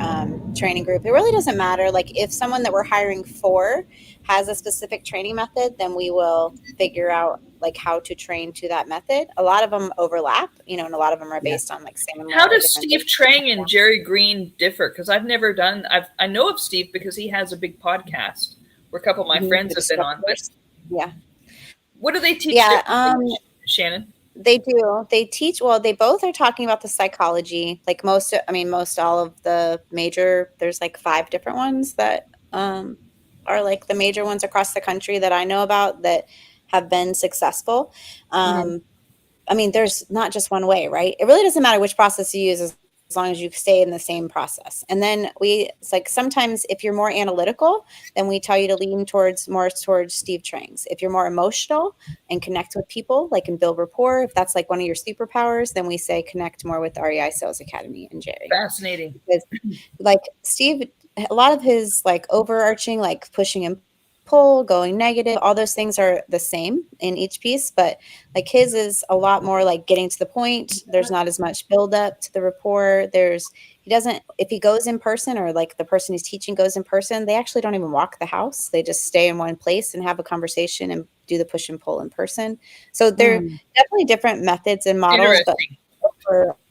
training group. It really doesn't matter. Like if someone that we're hiring for has a specific training method, then we will figure out like how to train to that method. A lot of them overlap, and a lot of them are based on like similar. How does Steve Trang and Jerry Green differ? Because I've never done. I know of Steve because he has a big podcast where a couple of my friends have been on. But yeah, what do they teach? Yeah, Shannon. They do. They teach. Well, they both are talking about the psychology. Like most all of the major. There's like 5 different ones that are like the major ones across the country that I know about that have been successful. There's not just one way, right? It really doesn't matter which process you use as long as you stay in the same process. And then it's like sometimes if you're more analytical, then we tell you to lean more towards Steve Trang's. If you're more emotional and connect with people, like and build rapport, if that's like one of your superpowers, then we say connect more with REI Sales Academy and Jerry. Fascinating. Because like Steve, a lot of his like overarching, like pushing and pull, going negative, all those things are the same in each piece, but like his is a lot more like getting to the point. There's not as much build up to the rapport. If he goes in person, or like the person he's teaching goes in person, they actually don't even walk the house. They just stay in one place and have a conversation and do the push and pull in person. So they're definitely different methods and models, but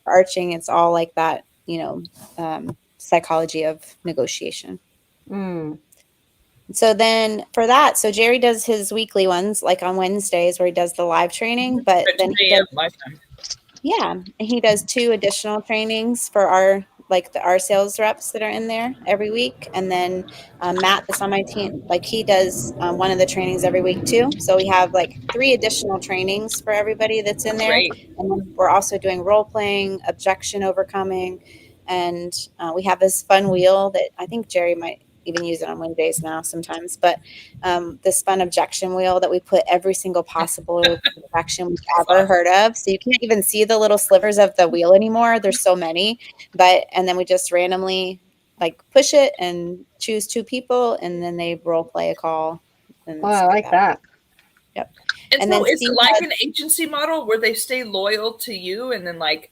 overarching, it's all like that, psychology of negotiation. So then for that, so Jerry does his weekly ones like on Wednesdays where he does the live training, but then he does 2 additional trainings for our sales reps that are in there every week. And then Matt that's on my team, like he does one of the trainings every week too. So we have like 3 additional trainings for everybody that's in there. Great. And then we're also doing role playing, objection overcoming. And we have this fun wheel that I think Jerry might even use it on Wednesdays now sometimes, but this fun objection wheel that we put every single possible objection we've ever heard of. So you can't even see the little slivers of the wheel anymore. There's so many, and then we just randomly like push it and choose 2 people, and then they role play a call. And I like that. Yep. And so is it like an agency model where they stay loyal to you, and then like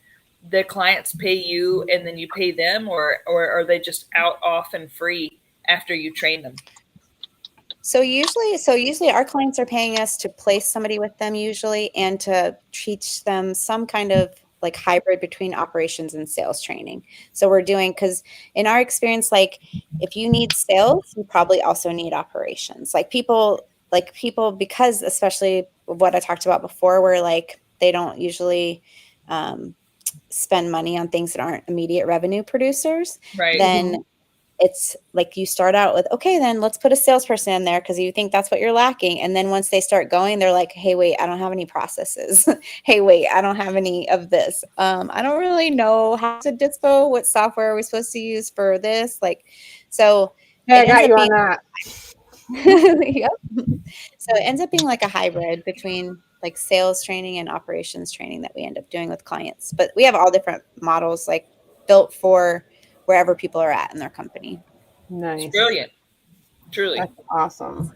the clients pay you and then you pay them, or are they just off and free after you train them? So usually our clients are paying us to place somebody with them usually, and to teach them some kind of like hybrid between operations and sales training. So we're doing, because in our experience, like if you need sales, you probably also need operations. Like people, because especially what I talked about before, where like they don't usually spend money on things that aren't immediate revenue producers, right? Then it's like you start out with, okay, then let's put a salesperson in there because you think that's what you're lacking. And then once they start going, they're like, hey, wait, I don't have any processes. Hey, wait, I don't have any of this. I don't really know how to dispo. What software are we supposed to use for this? So I got you on that. Yep. So it ends up being like a hybrid between like sales training and operations training that we end up doing with clients. But we have all different models like built for wherever people are at in their company. Nice. It's brilliant. Truly. That's awesome.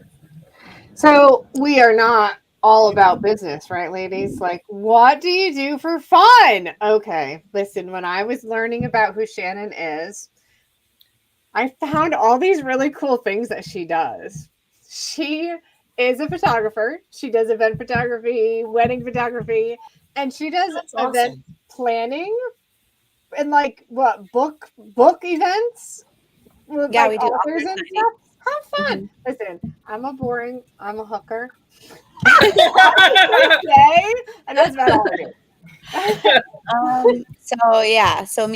So we are not all about business, right, ladies? Like, what do you do for fun? Okay, listen, when I was learning about who Shannon is, I found all these really cool things that she does. She is a photographer. She does event photography, wedding photography, and she does event planning and like what book events with we do authors and stuff. How fun. Listen, I'm a hooker. And that's about all I do.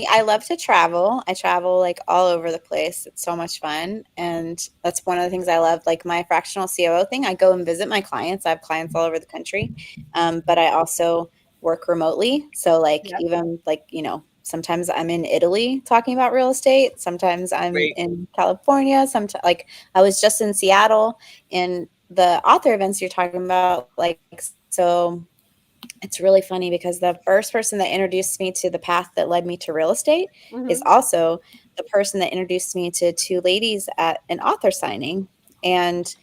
I love to travel. I travel like all over the place. It's so much fun. And that's one of the things I love, like my fractional COO thing. I go and visit my clients. I have clients all over the country. But I also work remotely. So even like, Sometimes I'm in Italy talking about real estate. Sometimes I'm Great. in California. Sometimes, like I was just in Seattle, and the author events you're talking about, like, so it's really funny because the first person that introduced me to the path that led me to real estate is also the person that introduced me to two ladies at an author signing. And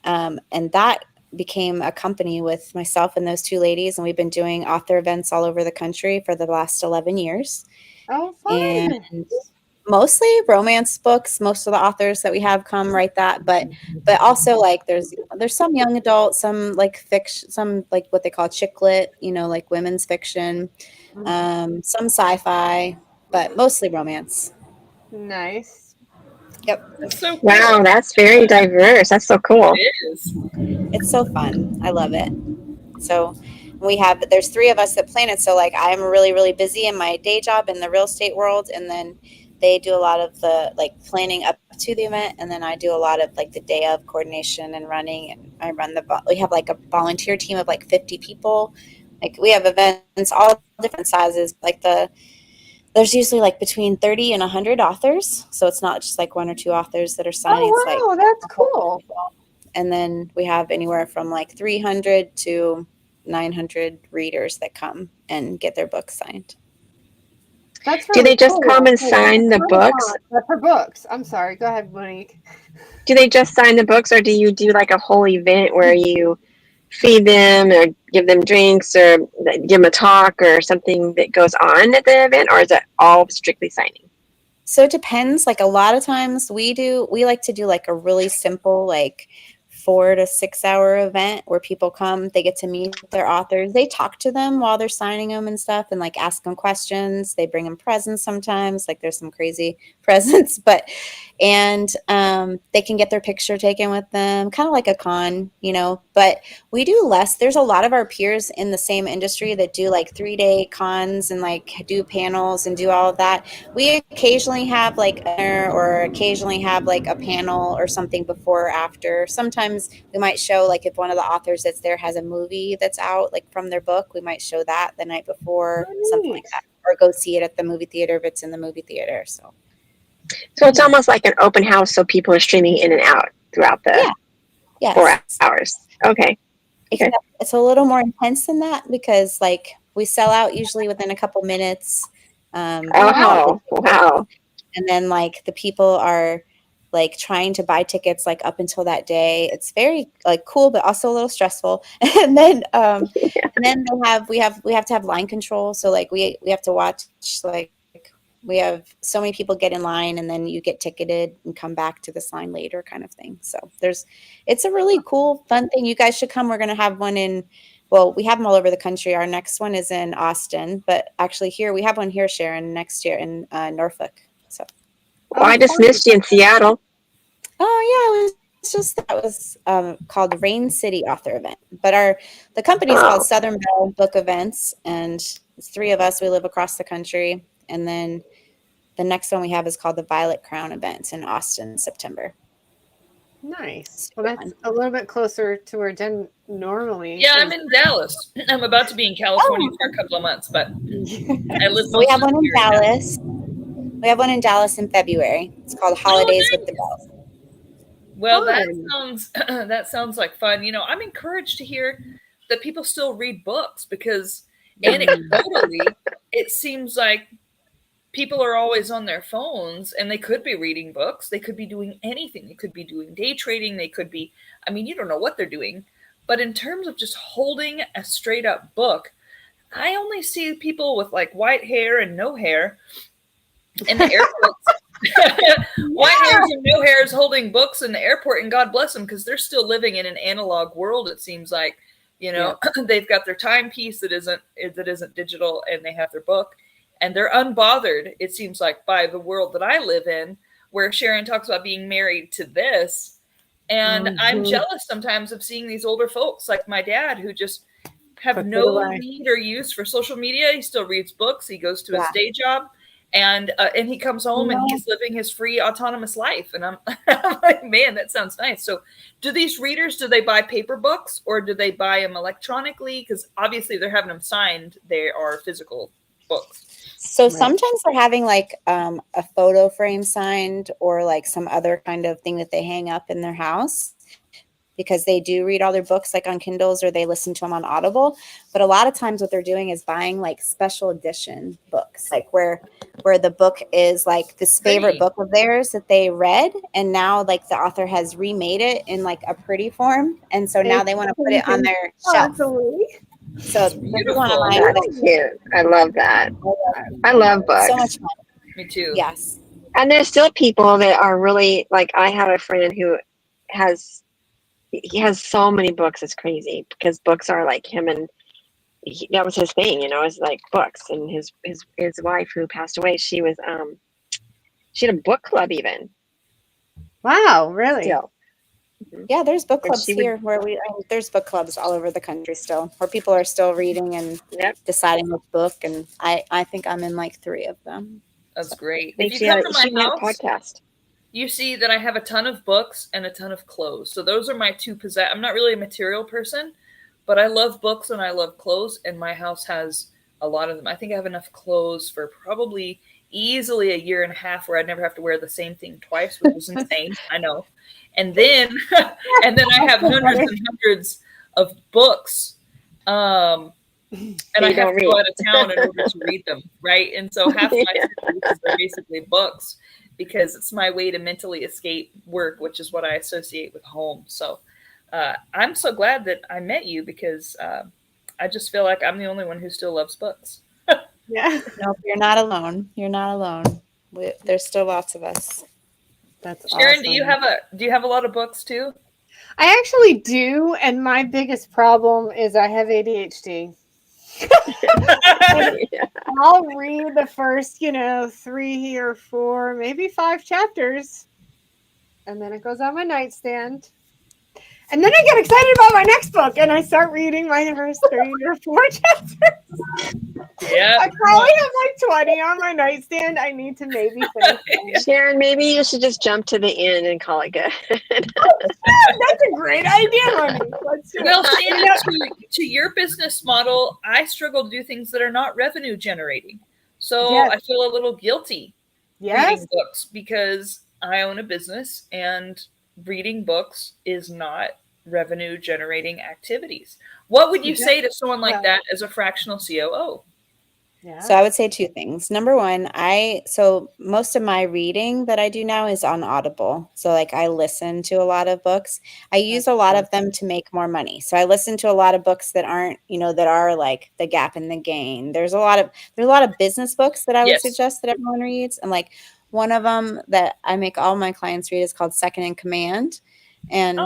that became a company with myself and those two ladies. And we've been doing author events all over the country for the last 11 years. Oh, fun. And mostly romance books. Most of the authors that we have come write that, but also like there's some young adult, some like fiction, some like what they call chick lit, like women's fiction, some sci-fi, but mostly romance. Nice. Yep. That's so cool. Wow, that's very diverse. That's so cool. It is. It's so fun. I love it. So there's three of us that plan it. So like I'm really, really busy in my day job in the real estate world. And then they do a lot of the like planning up to the event. And then I do a lot of like the day of coordination and running. And I we have like a volunteer team of like 50 people. Like we have events, all different sizes. Like there's usually like between 30 and 100 authors. So it's not just like one or two authors that are signing. Oh, wow, that's cool. And then we have anywhere from like 300 to 900 readers that come and get their books signed. That's really Do they just cool. Come and sign the books? For books. I'm sorry. Go ahead, Monique. Do they just sign the books, or do you do like a whole event where you feed them or give them drinks or give them a talk or something that goes on at the event, or is it all strictly signing? So it depends. Like a lot of times we like to do like a really simple, like 4 to 6 hour event where people come, they get to meet their authors. They talk to them while they're signing them and stuff and like ask them questions. They bring them presents sometimes, like there's some crazy presents, and they can get their picture taken with them, kind of like a con, but we do less. There's a lot of our peers in the same industry that do like 3-day cons and like do panels and do all of that. We occasionally have like or occasionally have like a panel or something before or after. Sometimes we might show, like if one of the authors that's there has a movie that's out like from their book, we might show that the night before, something like that, or go see it at the movie theater if it's in the movie theater. So it's almost like an open house, so people are streaming in and out throughout the 4 hours. Okay. It's a little more intense than that because like we sell out usually within a couple minutes. Wow. And then like the people are like trying to buy tickets like up until that day. It's very like cool, but also a little stressful. And then we have to have line control. So like we have to watch, like we have so many people get in line and then you get ticketed and come back to this line later kind of thing. So it's a really cool, fun thing. You guys should come. We're going to have one we have them all over the country. Our next one is in Austin, but actually we have one here, Sharon, next year in Norfolk. So. Well, I just missed you in Seattle. Oh yeah, that was called Rain City Author Event. But the company is called Southern Belle Book Events, and it's 3 of us. We live across the country, and then the next one we have is called the Violet Crown Event in Austin in September. Nice. Well, that's a little bit closer to where Jen normally. Yeah, I'm in Dallas. I'm about to be in California for a couple of months, but I live. We have one in Dallas. We have one in Dallas in February. It's called Holidays with the Bells. Well, that sounds like fun. I'm encouraged to hear that people still read books because anecdotally, it seems like people are always on their phones and they could be reading books. They could be doing anything. They could be doing day trading. They could be, you don't know what they're doing. But in terms of just holding a straight up book, I only see people with like white hair and no hair. In the airports, white hairs and no hairs holding books in the airport, and God bless them because they're still living in an analog world. It seems like, they've got their timepiece that isn't digital, and they have their book, and they're unbothered. It seems like by the world that I live in, where Sharon talks about being married to this, and I'm jealous sometimes of seeing these older folks like my dad who just have no need or use for social media. He still reads books. He goes to his day job. And he comes home and he's living his free autonomous life. And I'm like, man, that sounds nice. So do these readers, do they buy paper books or do they buy them electronically? Because obviously they're having them signed. They are physical books. So Right. sometimes they're having like a photo frame signed or like some other kind of thing that they hang up in their house because they do read all their books like on Kindles or they listen to them on Audible. But a lot of times what they're doing is buying like special edition books, like where the book is like this favorite Pretty. book of theirs that they read. And now like the author has remade it in like a pretty form. And so now they want to put it on their shelf. Absolutely. So It's this is one of beautiful. my That's cute. I love that. I love books. so much fun. Me too. Yes. And there's still people that are really like, I have a friend who has so many books. It's crazy because books are like him, and that was his thing, is like books. And his wife who passed away, she had a book club even Wow, really? still. Yeah, there's book And clubs she would- here where there's book clubs all over the country still where people are still reading and Yep. deciding which book. And I think I'm in like 3 of them. That's great. I think If she you come had to a my house, podcast. you see that I have a ton of books and a ton of clothes. So those are my two I'm not really a material person, but I love books and I love clothes. And my house has a lot of them. I think I have enough clothes for probably easily a year and a half where I'd never have to wear the same thing twice, which is insane. I know. And then, and then I have hundreds and hundreds of books. And I have to go out of town in order to read them, right? And so half my books are basically books because it's my way to mentally escape work, which is what I associate with home. So I'm so glad that I met you because I just feel like I'm the only one who still loves books. Yeah. No, you're not alone. You're not alone. There's still lots of us. That's Sharon, awesome. do you have a lot of books too? I actually do, and my biggest problem is I have ADHD. I'll read the first, 3 or 4, maybe 5 chapters, and then it goes on my nightstand. And then I get excited about my next book, and I start reading my first 3 or 4 chapters. Yeah. I probably have like 20 on my nightstand. I need to maybe finish them. Sharon, maybe you should just jump to the end and call it good. That's a great idea, honey. Let's do Well, it. Shannon, to your business model, I struggle to do things that are not revenue generating. So Yes. I feel a little guilty Yes. reading books because I own a business and reading books is not revenue generating activities. What would you say to someone like that as a fractional COO? Yeah. So I would say 2 things. Number 1, so most of my reading that I do now is on Audible. So like I listen to a lot of books. I use a lot of them to make more money. So I listen to a lot of books that aren't, that are like The Gap and the Gain. There's a lot of business books that I would suggest that everyone reads. And like one of them that I make all my clients read is called Second in Command. And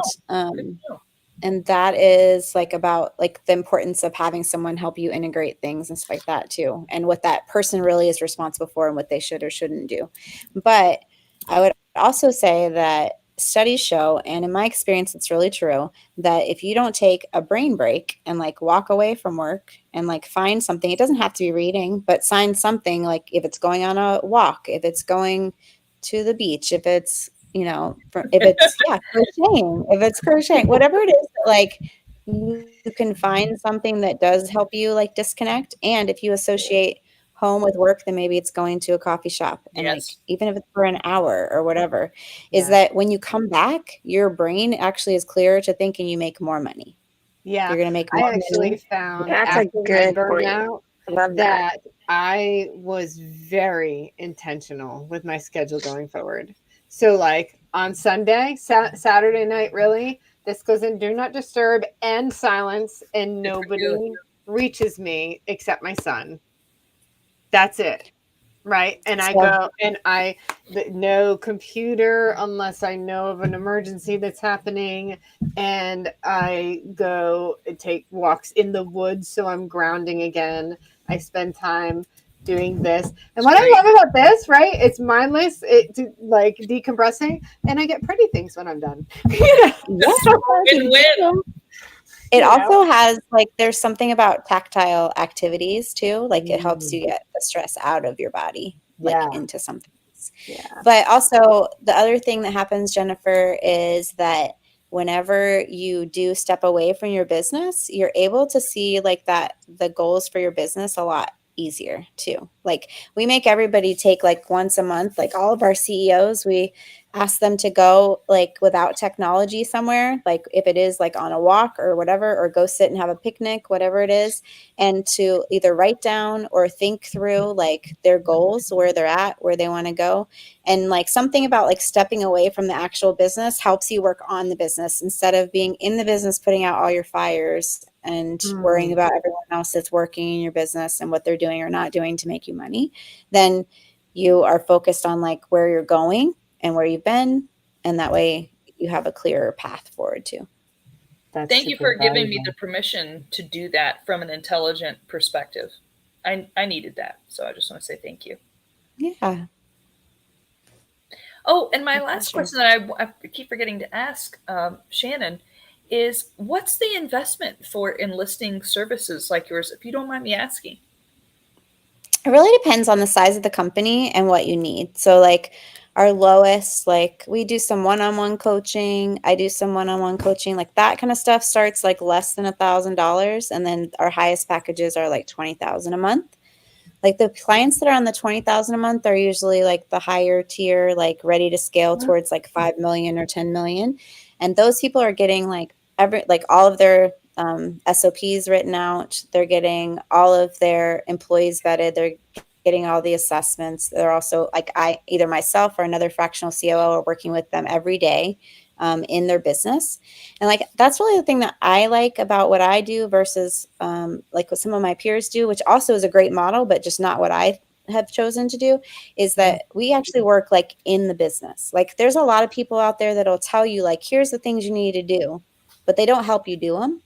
and that is like about like the importance of having someone help you integrate things and stuff like that too. And what that person really is responsible for and what they should or shouldn't do. But I would also say that studies show, and in my experience, it's really true, that if you don't take a brain break and like walk away from work and like find something, it doesn't have to be reading, but find something like if it's going on a walk, if it's going to the beach, if it's crocheting, whatever it is, like you can find something that does help you like disconnect. And if you associate home with work, then maybe it's going to a coffee shop and like even if it's for an hour or whatever, is that when you come back, your brain actually is clearer to think and you make more money. Yeah. You're gonna make I more actually money. found That's a after my good burnout point. I love that. I was very intentional with my schedule going forward. So like on Sunday, Saturday night, really, this goes in do not disturb and silence, and nobody reaches me except my son. That's it. Right. And I go and no computer unless I know of an emergency that's happening. And I go and take walks in the woods. So I'm grounding again. I spend time doing this. And what I love about this, right? It's mindless. It's like decompressing. And I get pretty things when I'm done. It also has like there's something about tactile activities too. Like it helps you get the stress out of your body, like into something else. Yeah. But also the other thing that happens, Jennifer, is that whenever you do step away from your business, you're able to see like that the goals for your business a lot easier too. Like we make everybody take like once a month, like all of our CEOs, we ask them to go like without technology somewhere, like if it is like on a walk or whatever, or go sit and have a picnic, whatever it is, and to either write down or think through like their goals, where they're at, where they want to go. And like something about like stepping away from the actual business helps you work on the business instead of being in the business, putting out all your fires and worrying about everyone else that's working in your business and what they're doing or not doing to make you money. Then you are focused on like where you're going and where you've been. And that way you have a clearer path forward too. Thank you for giving me the permission to do that from an intelligent perspective. I needed that. So I just want to say thank you. Yeah. Oh, and my last question that I keep forgetting to ask Shannon is, what's the investment for enlisting services like yours, if you don't mind me asking? It really depends on the size of the company and what you need. So like our lowest, like we do some one-on-one coaching. I do some one-on-one coaching, like that kind of stuff starts like less than $1,000. And then our highest packages are like $20,000 a month. Like the clients that are on the $20,000 a month are usually like the higher tier, like ready to scale towards like 5 million or 10 million. And those people are getting like all of their SOPs written out. They're getting all of their employees vetted. They're getting all the assessments. They're also like either myself or another fractional COO are working with them every day in their business. And like, that's really the thing that I like about what I do versus like what some of my peers do, which also is a great model, but just not what I have chosen to do, is that we actually work like in the business. Like there's a lot of people out there that'll tell you like, here's the things you need to do, but they don't help you do them.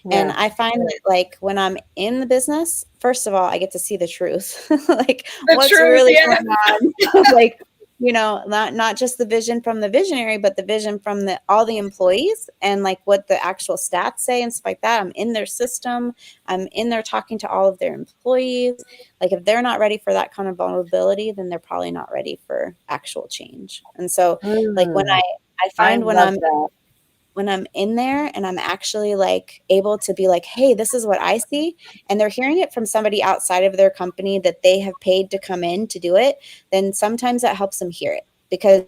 Yeah. And I find that like when I'm in the business, first of all, I get to see the truth, like what's really going on. Like, you know, not just the vision from the visionary, but the vision from all the employees and like what the actual stats say and stuff like that. I'm in their system. I'm in there talking to all of their employees. Like if they're not ready for that kind of vulnerability, then they're probably not ready for actual change. And so like when I find when I'm in there and I'm actually like able to be like, hey, this is what I see. And they're hearing it from somebody outside of their company that they have paid to come in to do it. Then sometimes that helps them hear it, because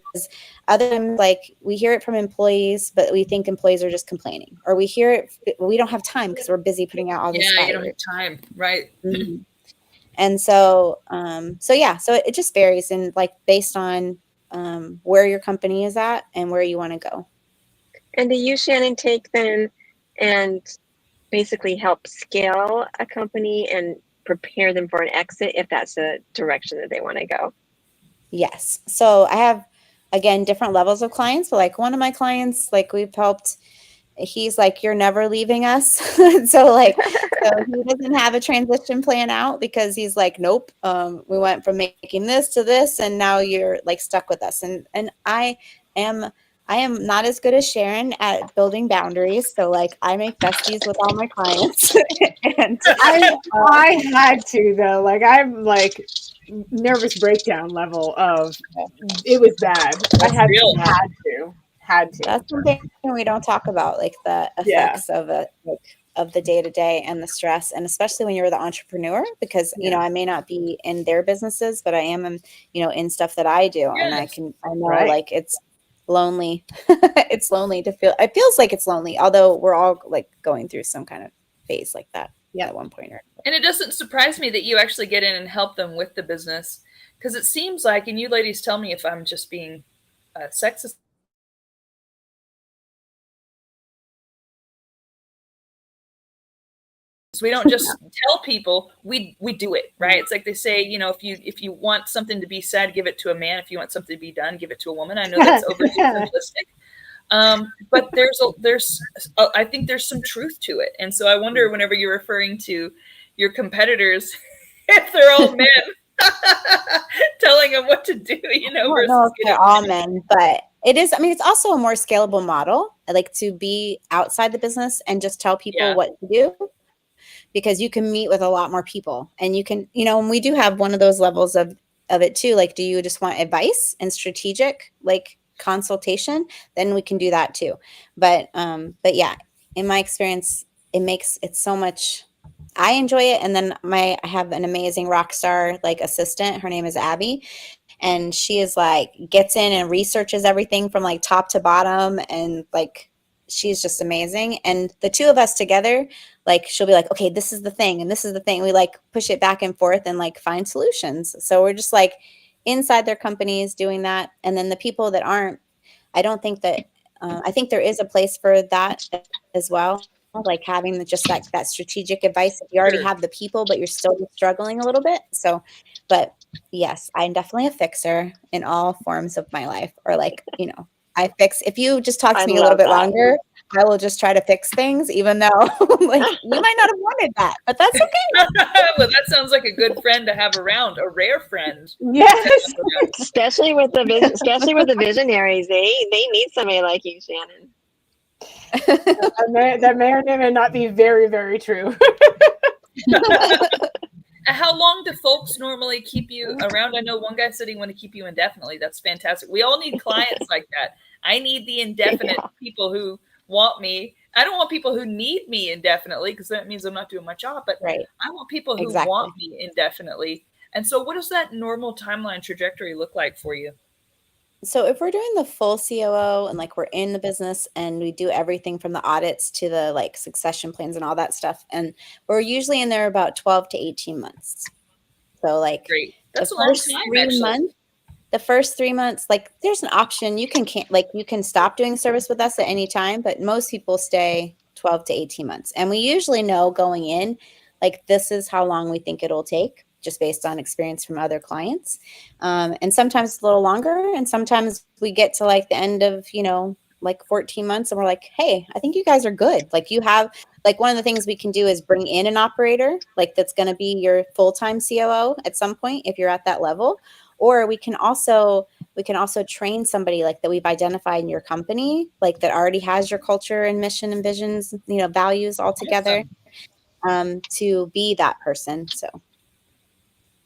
other than like we hear it from employees, but we think employees are just complaining, or we hear it. We don't have time because we're busy putting out all this fire. You don't have time. Right. Mm-hmm. And so, so it just varies and like based on where your company is at and where you want to go. And do you, Shannon, take them and basically help scale a company and prepare them for an exit if that's the direction that they want to go? Yes. So I have, again, different levels of clients. So like one of my clients, like we've helped, he's like, you're never leaving us. so he doesn't have a transition plan out because he's like, nope, we went from making this to this and now you're like stuck with us. And I am not as good as Sharon at building boundaries. So like I make besties with all my clients. And I had to though. Like I'm like nervous breakdown level of it was bad. I had to. That's something we don't talk about, like the effects of it, like, of the day-to-day and the stress, and especially when you're the entrepreneur, because you know I may not be in their businesses, but I am in, you know, in stuff that I do, and I know like it's lonely. It's lonely to feel. It feels like it's lonely, although we're all like going through some kind of phase like that at one point or another. And it doesn't surprise me that you actually get in and help them with the business, because it seems like, and you ladies tell me if I'm just being sexist, we don't just tell people, we do it, right? It's like they say, you know, if you want something to be said, give it to a man. If you want something to be done, give it to a woman. I know that's overly simplistic, but I think there's some truth to it. And so I wonder, whenever you're referring to your competitors, if they're all men, telling them what to do, you know. I don't know if they're all men, but it is. I mean, it's also a more scalable model. I like to be outside the business and just tell people what to do, because you can meet with a lot more people, and you can, you know, and we do have one of those levels of it too. Like, do you just want advice and strategic like consultation? Then we can do that too. But yeah, in my experience, it makes it so much I enjoy it. And then I have an amazing rock star like assistant. Her name is Abby. And she is like, gets in and researches everything from like top to bottom. And like, she's just amazing. And the two of us together, like, she'll be like, okay, this is the thing. And this is the thing. We like push it back and forth and like find solutions. So we're just like inside their companies doing that. And then the people that aren't, I don't think that, I think there is a place for that as well. Like having just that strategic advice. If you already Sure. have the people, but you're still struggling a little bit. So, but yes, I'm definitely a fixer in all forms of my life. Or like, you know, I fix, if you just talk to I me a little love bit that. longer, I will just try to fix things, even though like you might not have wanted that, but that's okay. Well, that sounds like a good friend to have around, a rare friend. Yes. Especially with the visionaries, they need somebody like you, Shannon. That may or may not be very, very true. How long do folks normally keep you around? I know one guy said he wanted to keep you indefinitely. That's fantastic. We all need clients like that. I need the indefinite people who want me. I don't want people who need me indefinitely because that means I'm not doing my job. But Right. I want people who Exactly. want me indefinitely. And so what does that normal timeline trajectory look like for you? So if we're doing the full COO and like we're in the business and we do everything from the audits to the like succession plans and all that stuff, and we're usually in there about 12 to 18 months. So like Great. That's the a long first time, 3 actually. months, the first 3 months, like there's an option. You can you can stop doing service with us at any time, but most people stay 12 to 18 months. And we usually know going in, like this is how long we think it'll take, just based on experience from other clients. And sometimes it's a little longer. And sometimes we get to like the end of, you know, like 14 months and we're like, hey, I think you guys are good. Like you have, like one of the things we can do is bring in an operator, like that's going to be your full-time COO at some point if you're at that level. Or we can also train somebody like that we've identified in your company, like that already has your culture and mission and visions, you know, values all together, to be that person. So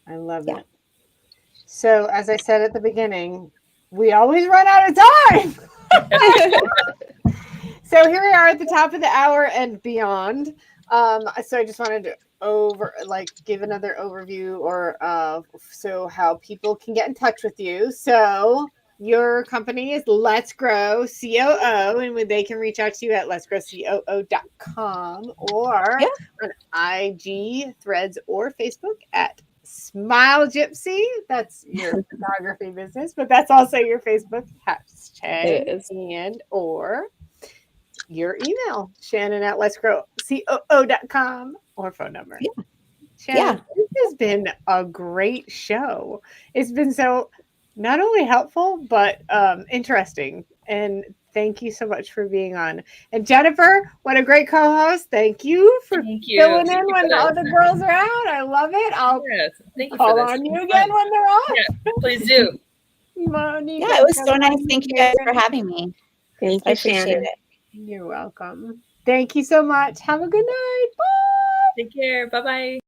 I love Yeah. it. So, as I said at the beginning, we always run out of time. So here we are at the top of the hour and beyond. So I just wanted to give another overview or so how people can get in touch with you. So your company is Let's Grow COO, and they can reach out to you at letsgrowcoo.com or on IG, Threads, or Facebook at Smile Gypsy. That's your photography business, but that's also your Facebook hashtag. It is. And or your email, Shannon at letsgrowcoo.com or phone number. Yeah. Shannon, this has been a great show. It's been so not only helpful, but interesting. And thank you so much for being on. And Jennifer, what a great co-host. Thank you for filling in when the other girls are out. I love it. I'll call on you again when they're on. Yeah, please do. Monica, Yeah, it was so nice. Thank you guys for having me. Thank I you, appreciate Shannon. it. You're welcome. Thank you so much. Have a good night. Bye. Take care. Bye-bye.